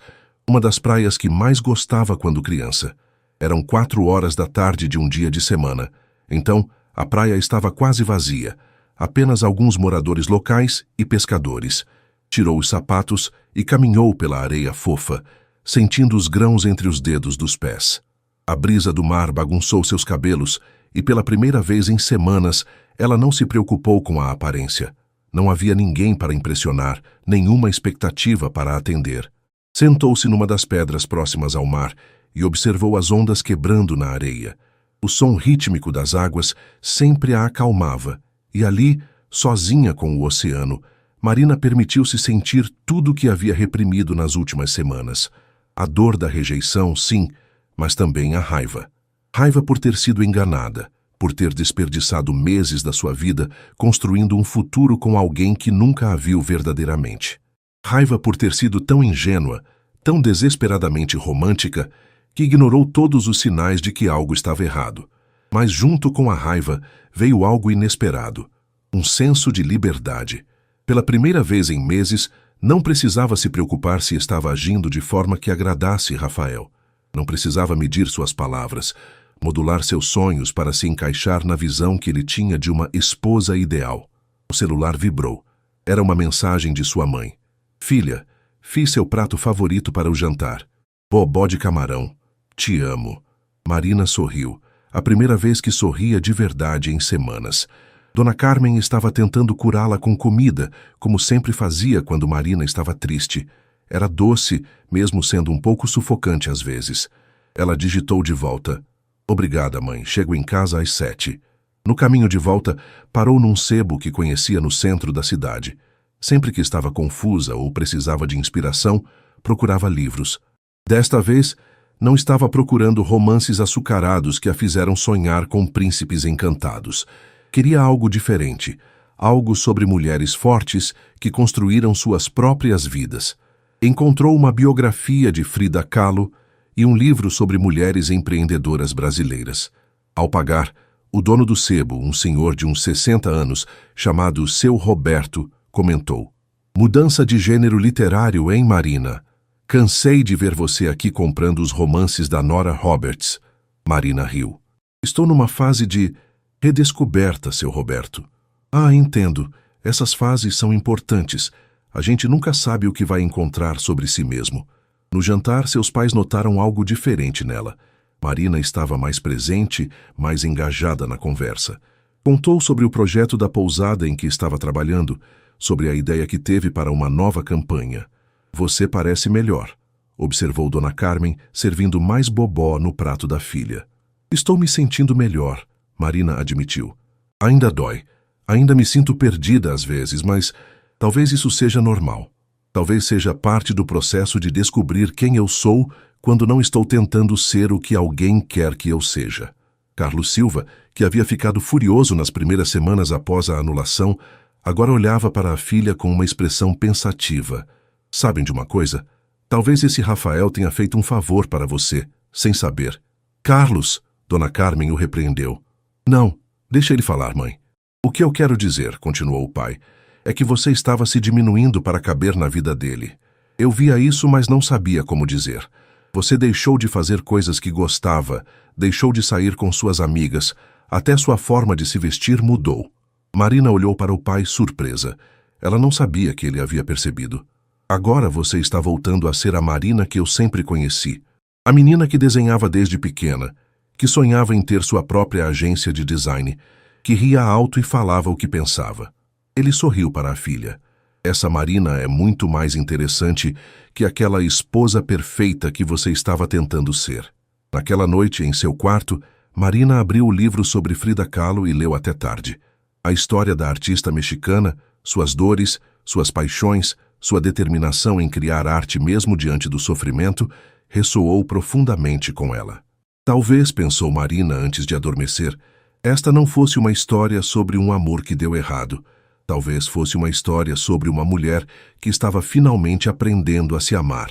uma das praias que mais gostava quando criança. Eram 4 horas da tarde de um dia de semana. Então, a praia estava quase vazia. Apenas alguns moradores locais e pescadores. Tirou os sapatos e caminhou pela areia fofa, sentindo os grãos entre os dedos dos pés. A brisa do mar bagunçou seus cabelos e pela primeira vez em semanas ela não se preocupou com a aparência. Não havia ninguém para impressionar, nenhuma expectativa para atender. Sentou-se numa das pedras próximas ao mar e observou as ondas quebrando na areia. O som rítmico das águas sempre a acalmava, e ali, sozinha com o oceano, Marina permitiu-se sentir tudo o que havia reprimido nas últimas semanas. A dor da rejeição, sim, mas também a raiva. Raiva por ter sido enganada, por ter desperdiçado meses da sua vida construindo um futuro com alguém que nunca a viu verdadeiramente. Raiva por ter sido tão ingênua, tão desesperadamente romântica, que ignorou todos os sinais de que algo estava errado. Mas junto com a raiva veio algo inesperado, um senso de liberdade. Pela primeira vez em meses, não precisava se preocupar se estava agindo de forma que agradasse Rafael. Não precisava medir suas palavras, modular seus sonhos para se encaixar na visão que ele tinha de uma esposa ideal. O celular vibrou. Era uma mensagem de sua mãe. Filha, fiz seu prato favorito para o jantar. Bobó de camarão. Te amo. Marina sorriu. A primeira vez que sorria de verdade em semanas. Dona Carmen estava tentando curá-la com comida, como sempre fazia quando Marina estava triste. Era doce, mesmo sendo um pouco sufocante às vezes. Ela digitou de volta. Obrigada, mãe. Chego em casa às 7. No caminho de volta, parou num sebo que conhecia no centro da cidade. Sempre que estava confusa ou precisava de inspiração, procurava livros. Desta vez, não estava procurando romances açucarados que a fizeram sonhar com príncipes encantados. Queria algo diferente, algo sobre mulheres fortes que construíram suas próprias vidas. Encontrou uma biografia de Frida Kahlo e um livro sobre mulheres empreendedoras brasileiras. Ao pagar, o dono do sebo, um senhor de uns 60 anos, chamado Seu Roberto, comentou: "Mudança de gênero literário, hein, Marina? Cansei de ver você aqui comprando os romances da Nora Roberts." Marina riu. "Estou numa fase de redescoberta, Seu Roberto." "Ah, entendo. Essas fases são importantes. A gente nunca sabe o que vai encontrar sobre si mesmo." No jantar, seus pais notaram algo diferente nela. Marina estava mais presente, mais engajada na conversa. Contou sobre o projeto da pousada em que estava trabalhando, sobre a ideia que teve para uma nova campanha. "Você parece melhor", observou Dona Carmen, servindo mais bobó no prato da filha. "Estou me sentindo melhor", Marina admitiu. "Ainda dói. Ainda me sinto perdida às vezes, mas talvez isso seja normal. Talvez seja parte do processo de descobrir quem eu sou quando não estou tentando ser o que alguém quer que eu seja." Carlos Silva, que havia ficado furioso nas primeiras semanas após a anulação, agora olhava para a filha com uma expressão pensativa. "Sabem de uma coisa? Talvez esse Rafael tenha feito um favor para você, sem saber." "Carlos!" Dona Carmen o repreendeu. "Não, deixa ele falar, mãe." "O que eu quero dizer", continuou o pai, "é que você estava se diminuindo para caber na vida dele. Eu via isso, mas não sabia como dizer. Você deixou de fazer coisas que gostava, deixou de sair com suas amigas, até sua forma de se vestir mudou." Marina olhou para o pai surpresa. Ela não sabia que ele havia percebido. "Agora você está voltando a ser a Marina que eu sempre conheci. A menina que desenhava desde pequena, que sonhava em ter sua própria agência de design, que ria alto e falava o que pensava." Ele sorriu para a filha. "Essa Marina é muito mais interessante que aquela esposa perfeita que você estava tentando ser." Naquela noite, em seu quarto, Marina abriu o livro sobre Frida Kahlo e leu até tarde. A história da artista mexicana, suas dores, suas paixões, sua determinação em criar arte mesmo diante do sofrimento, ressoou profundamente com ela. Talvez, pensou Marina antes de adormecer, esta não fosse uma história sobre um amor que deu errado. Talvez fosse uma história sobre uma mulher que estava finalmente aprendendo a se amar.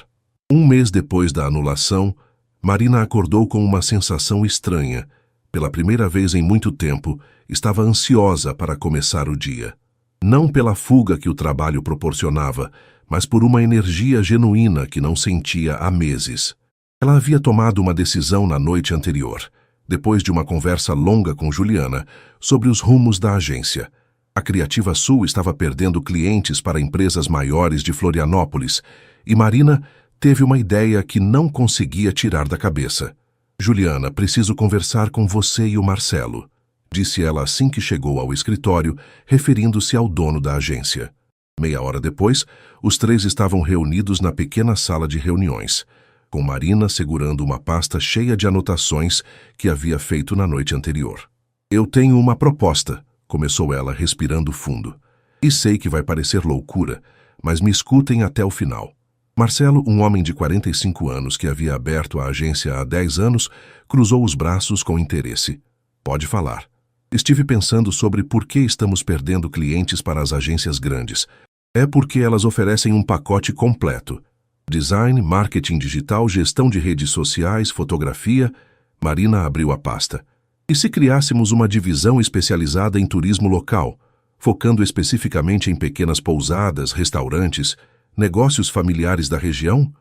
Um mês depois da anulação, Marina acordou com uma sensação estranha. Pela primeira vez em muito tempo, estava ansiosa para começar o dia. Não pela fuga que o trabalho proporcionava, mas por uma energia genuína que não sentia há meses. Ela havia tomado uma decisão na noite anterior, depois de uma conversa longa com Juliana, sobre os rumos da agência. A Criativa Sul estava perdendo clientes para empresas maiores de Florianópolis, e Marina teve uma ideia que não conseguia tirar da cabeça. "Juliana, preciso conversar com você e o Marcelo", disse ela assim que chegou ao escritório, referindo-se ao dono da agência. Meia hora depois, os três estavam reunidos na pequena sala de reuniões, com Marina segurando uma pasta cheia de anotações que havia feito na noite anterior. "Eu tenho uma proposta", começou ela, respirando fundo. "E sei que vai parecer loucura, mas me escutem até o final." Marcelo, um homem de 45 anos que havia aberto a agência há 10 anos, cruzou os braços com interesse. "Pode falar." "Estive pensando sobre por que estamos perdendo clientes para as agências grandes. É porque elas oferecem um pacote completo. Design, marketing digital, gestão de redes sociais, fotografia." Marina abriu a pasta. "E se criássemos uma divisão especializada em turismo local, focando especificamente em pequenas pousadas, restaurantes, negócios familiares da região?"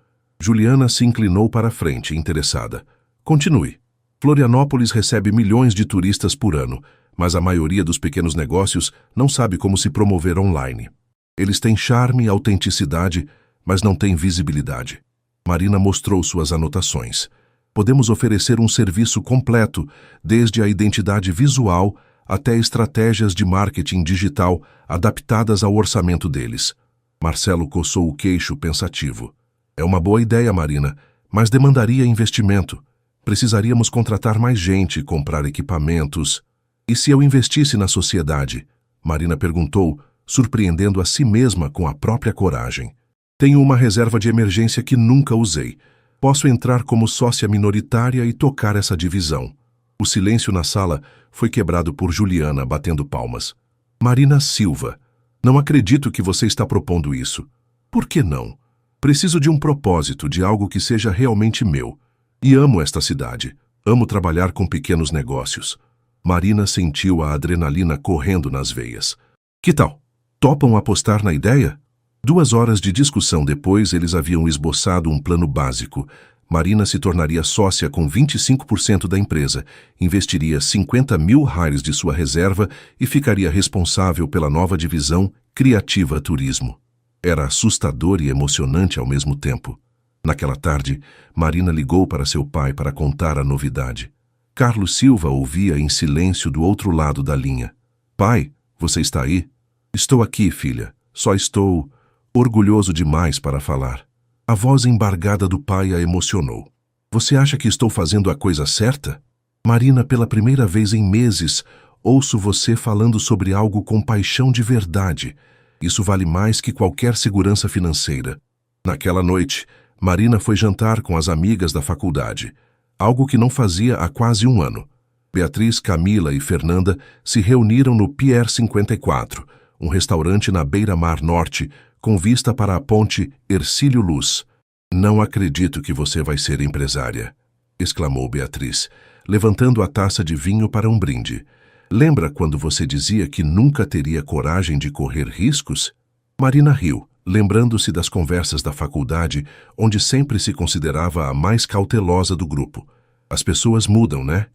Juliana se inclinou para a frente, interessada. "Continue. Florianópolis recebe milhões de turistas por ano, mas a maioria dos pequenos negócios não sabe como se promover online. Eles têm charme e autenticidade, mas não têm visibilidade." Marina mostrou suas anotações. "Podemos oferecer um serviço completo, desde a identidade visual até estratégias de marketing digital adaptadas ao orçamento deles." Marcelo coçou o queixo pensativo. "É uma boa ideia, Marina, mas demandaria investimento. Precisaríamos contratar mais gente, comprar equipamentos. E se eu investisse na sociedade? Marina perguntou, surpreendendo a si mesma com a própria coragem. Tenho uma reserva de emergência que nunca usei. Posso entrar como sócia minoritária e tocar essa divisão. O silêncio na sala foi quebrado por Juliana, batendo palmas. Marina Silva, não acredito que você está propondo isso. Por que não? Preciso de um propósito, de algo que seja realmente meu. E amo esta cidade. Amo trabalhar com pequenos negócios. Marina sentiu a adrenalina correndo nas veias. Que tal? Topam apostar na ideia? 2 horas de discussão depois, eles haviam esboçado um plano básico. Marina se tornaria sócia com 25% da empresa, investiria 50 mil reais de sua reserva e ficaria responsável pela nova divisão Criativa Turismo. Era assustador e emocionante ao mesmo tempo. Naquela tarde, Marina ligou para seu pai para contar a novidade. Carlos Silva ouvia em silêncio do outro lado da linha. Pai, você está aí? Estou aqui, filha. Só estou orgulhoso demais para falar. A voz embargada do pai a emocionou. Você acha que estou fazendo a coisa certa? Marina, pela primeira vez em meses, ouço você falando sobre algo com paixão de verdade. Isso vale mais que qualquer segurança financeira. Naquela noite, Marina foi jantar com as amigas da faculdade, algo que não fazia há quase 1 ano. Beatriz, Camila e Fernanda se reuniram no Pier 54, um restaurante na beira-mar norte, com vista para a ponte Hercílio Luz. Não acredito que você vai ser empresária, exclamou Beatriz, levantando a taça de vinho para um brinde. Lembra quando você dizia que nunca teria coragem de correr riscos? Marina riu, lembrando-se das conversas da faculdade, onde sempre se considerava a mais cautelosa do grupo. As pessoas mudam, né?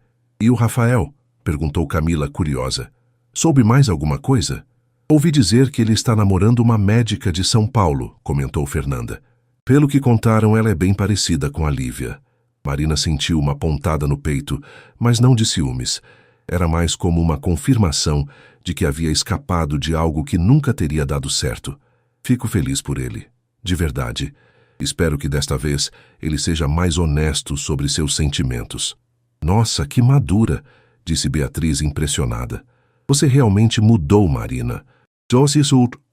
E o Rafael? Perguntou Camila, curiosa. Soube mais alguma coisa? Ouvi dizer que ele está namorando uma médica de São Paulo, comentou Fernanda. Pelo que contaram, ela é bem parecida com a Lívia. Marina sentiu uma pontada no peito, mas não de ciúmes. Era mais como uma confirmação de que havia escapado de algo que nunca teria dado certo. Fico feliz por ele. De verdade. Espero que desta vez ele seja mais honesto sobre seus sentimentos. Nossa, que madura, disse Beatriz impressionada. Você realmente mudou, Marina.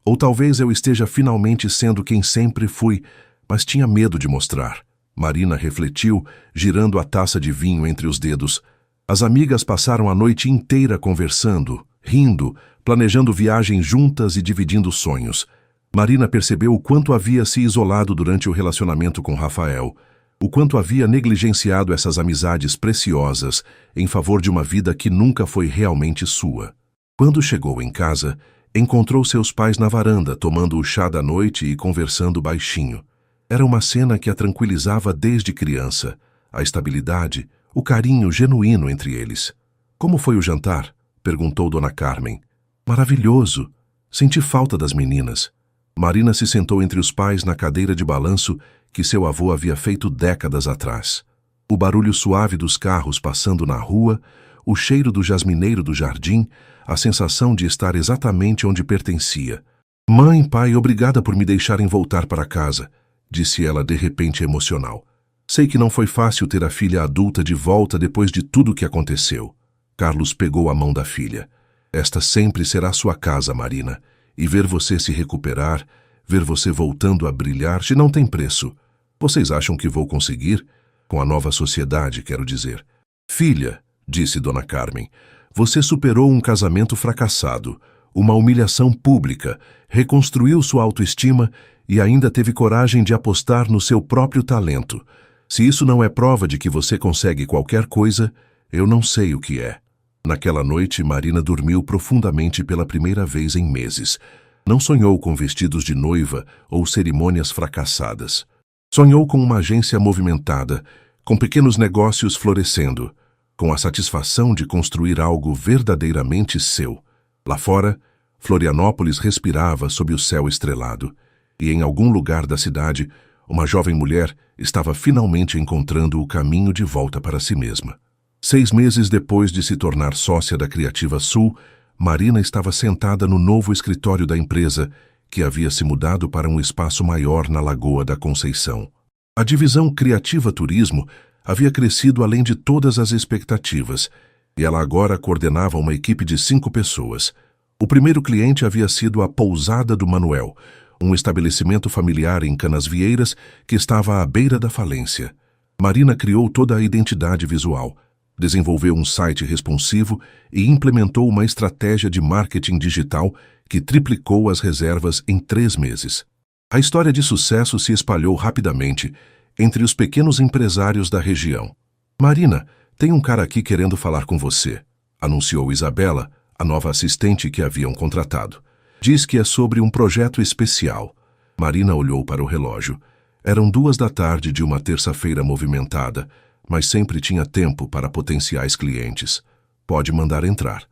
Ou talvez eu esteja finalmente sendo quem sempre fui, mas tinha medo de mostrar. Marina refletiu, girando a taça de vinho entre os dedos. As amigas passaram a noite inteira conversando, rindo, planejando viagens juntas e dividindo sonhos. Marina percebeu o quanto havia se isolado durante o relacionamento com Rafael, o quanto havia negligenciado essas amizades preciosas em favor de uma vida que nunca foi realmente sua. Quando chegou em casa, encontrou seus pais na varanda, tomando o chá da noite e conversando baixinho. Era uma cena que a tranquilizava desde criança, a estabilidade, o carinho genuíno entre eles. Como foi o jantar? Perguntou Dona Carmen. Maravilhoso. Senti falta das meninas. Marina se sentou entre os pais na cadeira de balanço que seu avô havia feito décadas atrás. O barulho suave dos carros passando na rua, o cheiro do jasmineiro do jardim, a sensação de estar exatamente onde pertencia. Mãe, pai, obrigada por me deixarem voltar para casa, disse ela de repente emocional. Sei que não foi fácil ter a filha adulta de volta depois de tudo o que aconteceu. Carlos pegou a mão da filha. Esta sempre será sua casa, Marina. E ver você se recuperar, ver você voltando a brilhar, não tem preço. Vocês acham que vou conseguir? Com a nova sociedade, quero dizer. Filha, disse Dona Carmen, você superou um casamento fracassado, uma humilhação pública, reconstruiu sua autoestima e ainda teve coragem de apostar no seu próprio talento. Se isso não é prova de que você consegue qualquer coisa, eu não sei o que é. Naquela noite, Marina dormiu profundamente pela primeira vez em meses. Não sonhou com vestidos de noiva ou cerimônias fracassadas. Sonhou com uma agência movimentada, com pequenos negócios florescendo, com a satisfação de construir algo verdadeiramente seu. Lá fora, Florianópolis respirava sob o céu estrelado, e em algum lugar da cidade, uma jovem mulher estava finalmente encontrando o caminho de volta para si mesma. 6 meses depois de se tornar sócia da Criativa Sul, Marina estava sentada no novo escritório da empresa, que havia se mudado para um espaço maior na Lagoa da Conceição. A divisão Criativa Turismo havia crescido além de todas as expectativas, e ela agora coordenava uma equipe de 5 pessoas. O primeiro cliente havia sido a Pousada do Manuel, um estabelecimento familiar em Canasvieiras que estava à beira da falência. Marina criou toda a identidade visual, desenvolveu um site responsivo e implementou uma estratégia de marketing digital que triplicou as reservas em 3 meses. A história de sucesso se espalhou rapidamente entre os pequenos empresários da região. Marina, tem um cara aqui querendo falar com você, anunciou Isabela, a nova assistente que haviam contratado. Diz que é sobre um projeto especial. Marina olhou para o relógio. Eram 2 da tarde de uma terça-feira movimentada, mas sempre tinha tempo para potenciais clientes. Pode mandar entrar.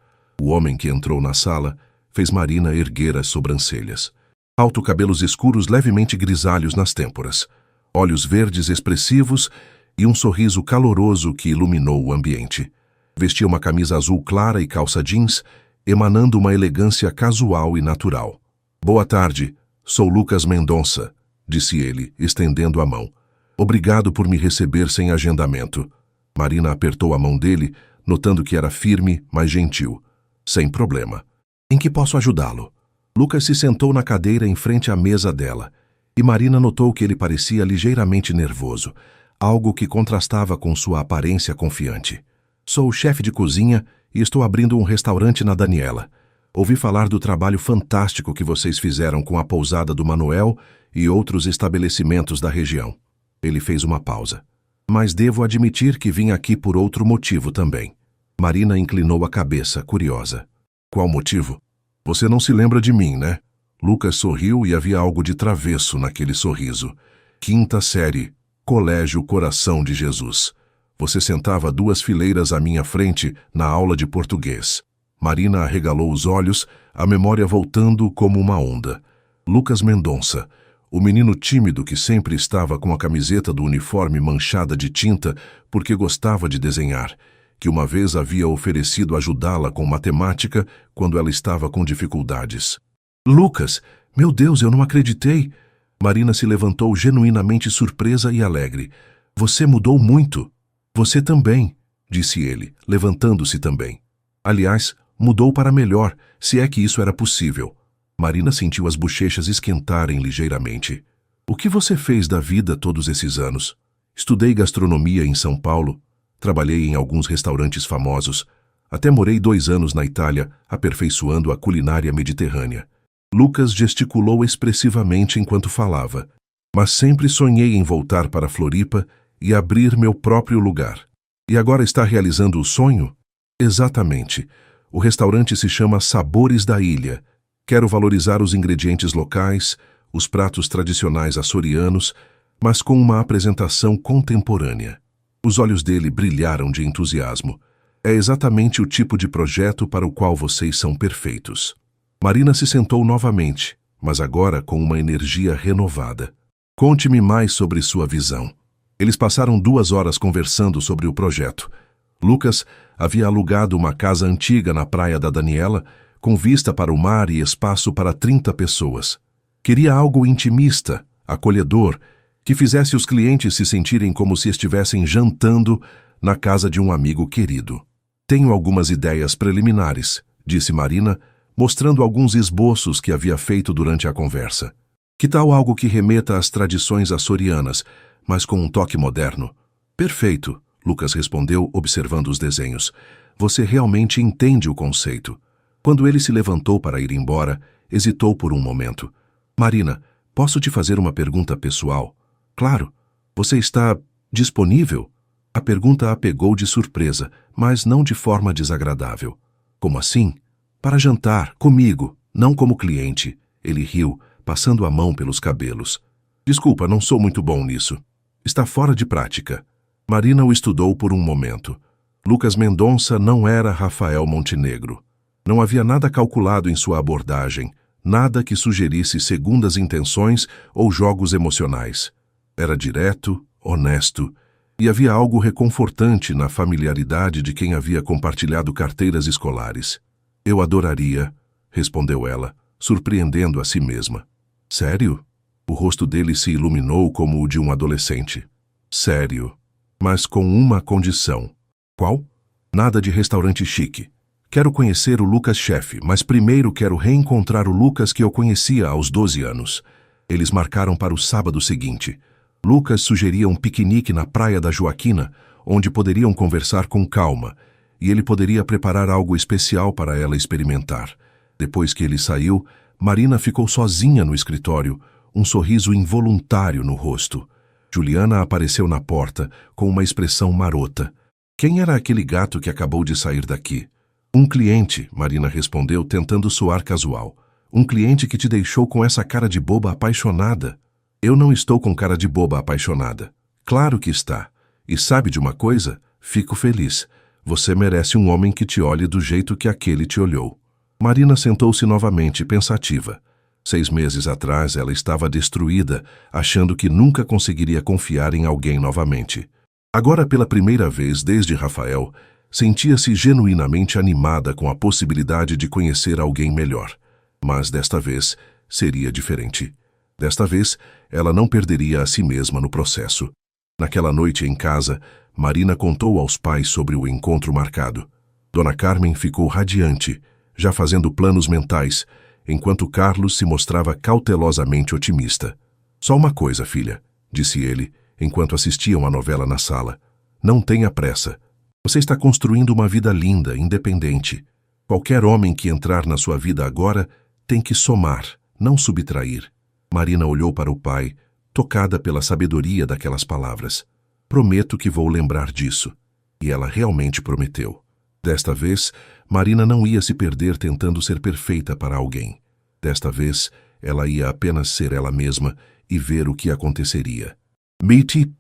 O homem que entrou na sala fez Marina erguer as sobrancelhas. Alto, cabelos escuros levemente grisalhos nas têmporas, olhos verdes expressivos e um sorriso caloroso que iluminou o ambiente. Vestia uma camisa azul clara e calça jeans, emanando uma elegância casual e natural. Boa tarde, sou Lucas Mendonça, disse ele, estendendo a mão. Obrigado por me receber sem agendamento. Marina apertou a mão dele, notando que era firme, mas gentil. Sem problema. Em que posso ajudá-lo? Lucas se sentou na cadeira em frente à mesa dela, e Marina notou que ele parecia ligeiramente nervoso, algo que contrastava com sua aparência confiante. Sou o chefe de cozinha e estou abrindo um restaurante na Daniela. Ouvi falar do trabalho fantástico que vocês fizeram com a Pousada do Manuel e outros estabelecimentos da região. Ele fez uma pausa. Mas devo admitir que vim aqui por outro motivo também. Marina inclinou a cabeça, curiosa. Qual motivo? Você não se lembra de mim, né? Lucas sorriu e havia algo de travesso naquele sorriso. 5ª série, Colégio Coração de Jesus. Você sentava 2 fileiras à minha frente na aula de português. Marina arregalou os olhos, a memória voltando como uma onda. Lucas Mendonça, o menino tímido que sempre estava com a camiseta do uniforme manchada de tinta porque gostava de desenhar, que uma vez havia oferecido ajudá-la com matemática quando ela estava com dificuldades. Lucas, meu Deus, eu não acreditei. Marina se levantou genuinamente surpresa e alegre. Você mudou muito. Você também, disse ele, levantando-se também. Aliás, mudou para melhor, se é que isso era possível. Marina sentiu as bochechas esquentarem ligeiramente. O que você fez da vida todos esses anos? Estudei gastronomia em São Paulo. Trabalhei em alguns restaurantes famosos. Até morei 2 anos na Itália, aperfeiçoando a culinária mediterrânea. Lucas gesticulou expressivamente enquanto falava. Mas sempre sonhei em voltar para Floripa e abrir meu próprio lugar. E agora está realizando o sonho? Exatamente. O restaurante se chama Sabores da Ilha. Quero valorizar os ingredientes locais, os pratos tradicionais açorianos, mas com uma apresentação contemporânea. Os olhos dele brilharam de entusiasmo. É exatamente o tipo de projeto para o qual vocês são perfeitos. Marina se sentou novamente, mas agora com uma energia renovada. Conte-me mais sobre sua visão. Eles passaram 2 horas conversando sobre o projeto. Lucas havia alugado uma casa antiga na praia da Daniela, com vista para o mar e espaço para 30 pessoas. Queria algo intimista, acolhedor, que fizesse os clientes se sentirem como se estivessem jantando na casa de um amigo querido. Tenho algumas ideias preliminares, disse Marina, mostrando alguns esboços que havia feito durante a conversa. Que tal algo que remeta às tradições açorianas, mas com um toque moderno? Perfeito, Lucas respondeu, observando os desenhos. Você realmente entende o conceito. Quando ele se levantou para ir embora, hesitou por um momento. Marina, posso te fazer uma pergunta pessoal? Claro. Você está disponível? A pergunta a pegou de surpresa, mas não de forma desagradável. Como assim? Para jantar, comigo, não como cliente. Ele riu, passando a mão pelos cabelos. Desculpa, não sou muito bom nisso. Está fora de prática. Marina o estudou por um momento. Lucas Mendonça não era Rafael Montenegro. Não havia nada calculado em sua abordagem, nada que sugerisse segundas intenções ou jogos emocionais. Era direto, honesto, e havia algo reconfortante na familiaridade de quem havia compartilhado carteiras escolares. Eu adoraria, respondeu ela, surpreendendo a si mesma. Sério? O rosto dele se iluminou como o de um adolescente. Sério. mas com uma condição. Qual? Nada de restaurante chique. Quero conhecer o Lucas chefe, mas primeiro quero reencontrar o Lucas que eu conhecia aos 12 anos. Eles marcaram para o sábado seguinte. Lucas sugeria um piquenique na praia da Joaquina, onde poderiam conversar com calma, e ele poderia preparar algo especial para ela experimentar. Depois que ele saiu, Marina ficou sozinha no escritório, um sorriso involuntário no rosto. Juliana apareceu na porta, com uma expressão marota. Quem era aquele gato que acabou de sair daqui? Um cliente, Marina respondeu, tentando soar casual. Um cliente que te deixou com essa cara de boba apaixonada. Eu não estou com cara de boba apaixonada. Claro que está. E sabe de uma coisa? Fico feliz. Você merece um homem que te olhe do jeito que aquele te olhou. Marina sentou-se novamente, pensativa. 6 meses atrás ela estava destruída, achando que nunca conseguiria confiar em alguém novamente. Agora, pela primeira vez desde Rafael, sentia-se genuinamente animada com a possibilidade de conhecer alguém melhor. Mas desta vez seria diferente. Desta vez, ela não perderia a si mesma no processo. Naquela noite em casa, Marina contou aos pais sobre o encontro marcado. Dona Carmen ficou radiante, já fazendo planos mentais, enquanto Carlos se mostrava cautelosamente otimista. Só uma coisa, filha, disse ele, enquanto assistiam a novela na sala. Não tenha pressa. Você está construindo uma vida linda, independente. Qualquer homem que entrar na sua vida agora tem que somar, não subtrair. Marina olhou para o pai, tocada pela sabedoria daquelas palavras. Prometo que vou lembrar disso. E ela realmente prometeu. Desta vez, Marina não ia se perder tentando ser perfeita para alguém. Desta vez, ela ia apenas ser ela mesma e ver o que aconteceria. Miti,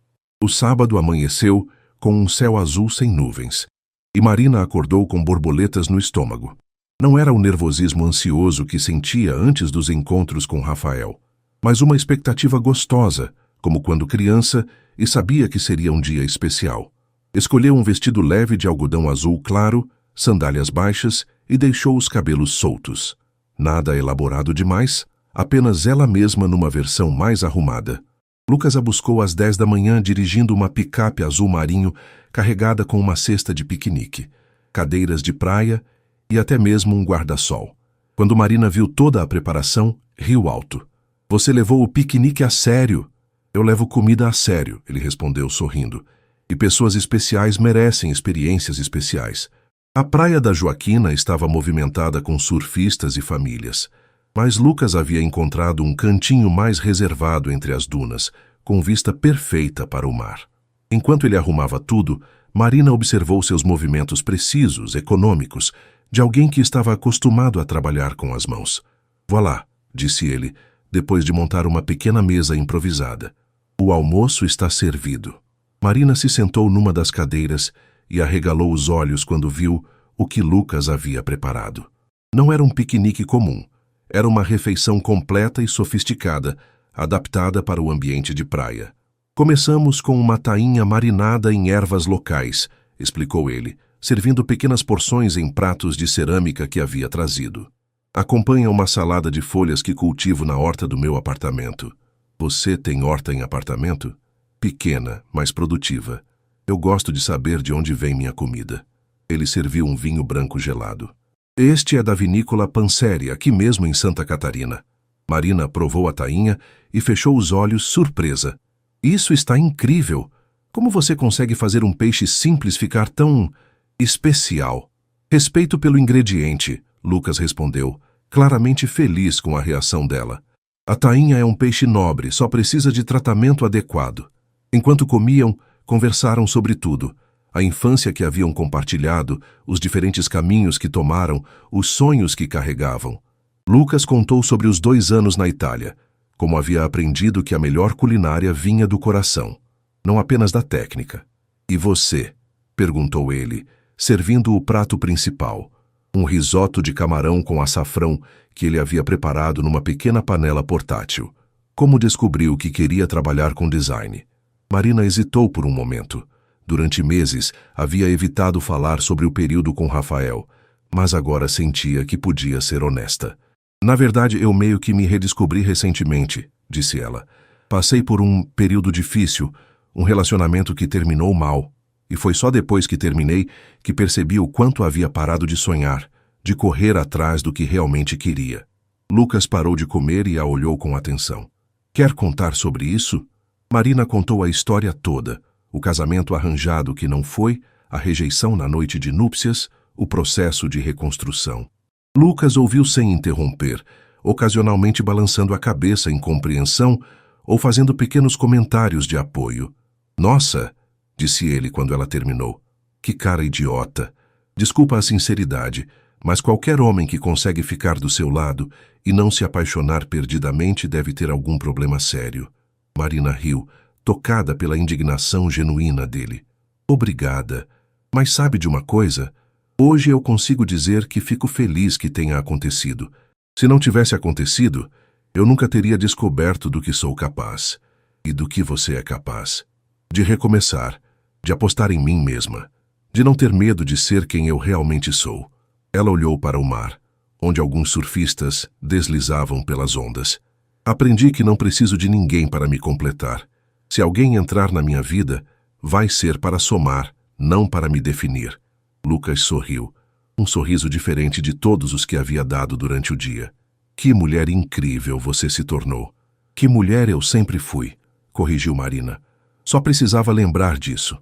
o sábado amanheceu com um céu azul sem nuvens, e Marina acordou com borboletas no estômago. Não era o nervosismo ansioso que sentia antes dos encontros com Rafael, mas uma expectativa gostosa, como quando criança, e sabia que seria um dia especial. Escolheu um vestido leve de algodão azul claro, sandálias baixas e deixou os cabelos soltos. Nada elaborado demais, apenas ela mesma numa versão mais arrumada. Lucas a buscou às 10 da manhã dirigindo uma picape azul marinho carregada com uma cesta de piquenique, cadeiras de praia e até mesmo um guarda-sol. Quando Marina viu toda a preparação, riu alto. Você levou o piquenique a sério. Eu levo comida a sério, ele respondeu sorrindo. E pessoas especiais merecem experiências especiais. A praia da Joaquina estava movimentada com surfistas e famílias. Mas Lucas havia encontrado um cantinho mais reservado entre as dunas, com vista perfeita para o mar. Enquanto ele arrumava tudo, Marina observou seus movimentos precisos, econômicos, de alguém que estava acostumado a trabalhar com as mãos. Voilà, disse ele, depois de montar uma pequena mesa improvisada. O almoço está servido. Marina se sentou numa das cadeiras e arregalou os olhos quando viu o que Lucas havia preparado. Não era um piquenique comum. Era uma refeição completa e sofisticada, adaptada para o ambiente de praia. Começamos com uma tainha marinada em ervas locais, explicou ele, servindo pequenas porções em pratos de cerâmica que havia trazido. Acompanha uma salada de folhas que cultivo na horta do meu apartamento. Você tem horta em apartamento? Pequena, mas produtiva. Eu gosto de saber de onde vem minha comida. Ele serviu um vinho branco gelado. Este é da vinícola Panseri, aqui mesmo em Santa Catarina. Marina provou a tainha e fechou os olhos, surpresa. Isso está incrível! Como você consegue fazer um peixe simples ficar tão especial? Respeito pelo ingrediente, Lucas respondeu, claramente feliz com a reação dela. A tainha é um peixe nobre, só precisa de tratamento adequado. Enquanto comiam, conversaram sobre tudo. A infância que haviam compartilhado, os diferentes caminhos que tomaram, os sonhos que carregavam. Lucas contou sobre os 2 anos na Itália, como havia aprendido que a melhor culinária vinha do coração, não apenas da técnica. E você? Perguntou ele, servindo o prato principal, um risoto de camarão com açafrão que ele havia preparado numa pequena panela portátil. Como descobriu que queria trabalhar com design? Marina hesitou por um momento. Durante meses, havia evitado falar sobre o período com Rafael, mas agora sentia que podia ser honesta. Na verdade, eu meio que me redescobri recentemente, disse ela. Passei por um período difícil, Um relacionamento que terminou mal. E foi só depois que terminei que percebi o quanto havia parado de sonhar, de correr atrás do que realmente queria. Lucas parou de comer e a olhou com atenção. Quer contar sobre isso? Marina contou a história toda. O casamento arranjado que não foi, a rejeição na noite de núpcias, o processo de reconstrução. Lucas ouviu sem interromper, ocasionalmente balançando a cabeça em compreensão ou fazendo pequenos comentários de apoio. Nossa, disse ele quando ela terminou. Que cara idiota. Desculpa a sinceridade, mas qualquer homem que consegue ficar do seu lado e não se apaixonar perdidamente deve ter algum problema sério. Marina riu, tocada pela indignação genuína dele. Obrigada. Mas sabe de uma coisa? Hoje eu consigo dizer que fico feliz que tenha acontecido. Se não tivesse acontecido, eu nunca teria descoberto do que sou capaz. E do que você é capaz. De recomeçar, de apostar em mim mesma, de não ter medo de ser quem eu realmente sou. Ela olhou para o mar, onde alguns surfistas deslizavam pelas ondas. Aprendi que não preciso de ninguém para me completar. Se alguém entrar na minha vida, vai ser para somar, não para me definir. Lucas sorriu, um sorriso diferente de todos os que havia dado durante o dia. Que mulher incrível você se tornou. Que mulher eu sempre fui, corrigiu Marina. Só precisava lembrar disso.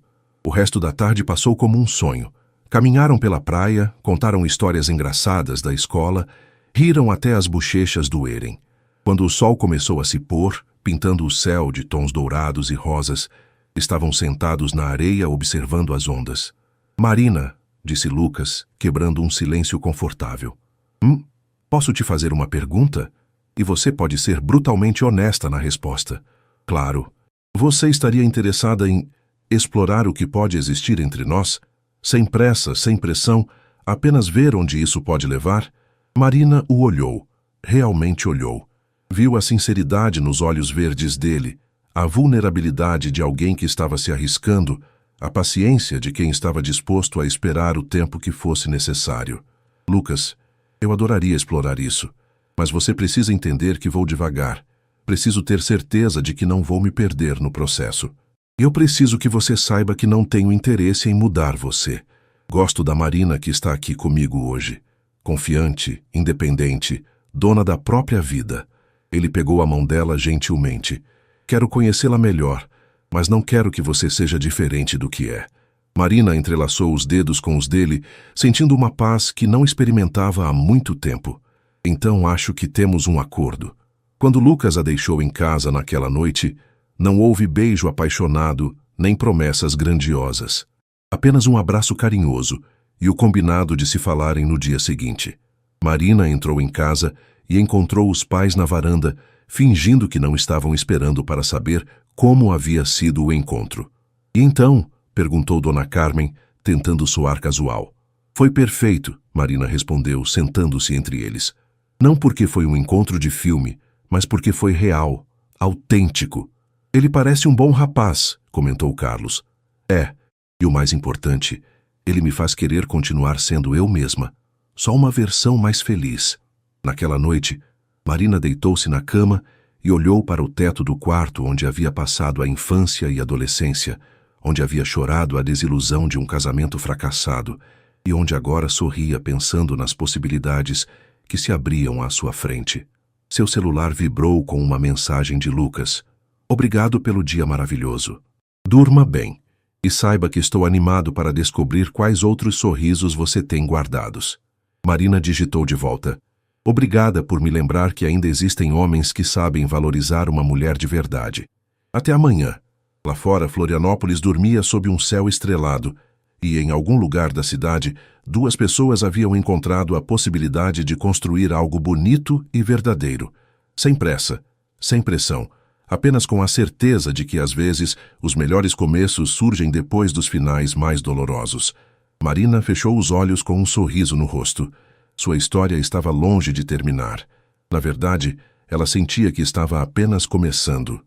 O resto da tarde passou como um sonho. Caminharam pela praia, contaram histórias engraçadas da escola, riram até as bochechas doerem. Quando o sol começou a se pôr, pintando o céu de tons dourados e rosas, estavam sentados na areia observando as ondas. Marina, disse Lucas, quebrando um silêncio confortável. Posso te fazer uma pergunta? E você pode ser brutalmente honesta na resposta. Claro. Você estaria interessada em explorar o que pode existir entre nós? Sem pressa, sem pressão, apenas ver onde isso pode levar? Marina o olhou, realmente olhou. Viu a sinceridade nos olhos verdes dele, a vulnerabilidade de alguém que estava se arriscando, a paciência de quem estava disposto a esperar o tempo que fosse necessário. Lucas, eu adoraria explorar isso, mas você precisa entender que vou devagar. Preciso ter certeza de que não vou me perder no processo. Eu preciso que você saiba que não tenho interesse em mudar você. Gosto da Marina que está aqui comigo hoje. Confiante, independente, dona da própria vida. Ele pegou a mão dela gentilmente. Quero conhecê-la melhor, mas não quero que você seja diferente do que é. Marina entrelaçou os dedos com os dele, sentindo uma paz que não experimentava há muito tempo. Então acho que temos um acordo. Quando Lucas a deixou em casa naquela noite, não houve beijo apaixonado, nem promessas grandiosas. Apenas um abraço carinhoso e o combinado de se falarem no dia seguinte. Marina entrou em casa e encontrou os pais na varanda, fingindo que não estavam esperando para saber como havia sido o encontro. E então? Perguntou Dona Carmen, tentando soar casual. Foi perfeito, Marina respondeu, sentando-se entre eles. Não porque foi um encontro de filme, mas porque foi real, autêntico. Ele parece um bom rapaz, comentou Carlos. É, e o mais importante, ele me faz querer continuar sendo eu mesma, só uma versão mais feliz. Naquela noite, Marina deitou-se na cama e olhou para o teto do quarto onde havia passado a infância e adolescência, onde havia chorado a desilusão de um casamento fracassado e onde agora sorria pensando nas possibilidades que se abriam à sua frente. Seu celular vibrou com uma mensagem de Lucas. Obrigado pelo dia maravilhoso. Durma bem e saiba que estou animado para descobrir quais outros sorrisos você tem guardados. Marina digitou de volta. Obrigada por me lembrar que ainda existem homens que sabem valorizar uma mulher de verdade. Até amanhã. Lá fora, Florianópolis dormia sob um céu estrelado e, em algum lugar da cidade, duas pessoas haviam encontrado a possibilidade de construir algo bonito e verdadeiro. Sem pressa, sem pressão, apenas com a certeza de que, às vezes, os melhores começos surgem depois dos finais mais dolorosos. Marina fechou os olhos com um sorriso no rosto. Sua história estava longe de terminar. Na verdade, ela sentia que estava apenas começando.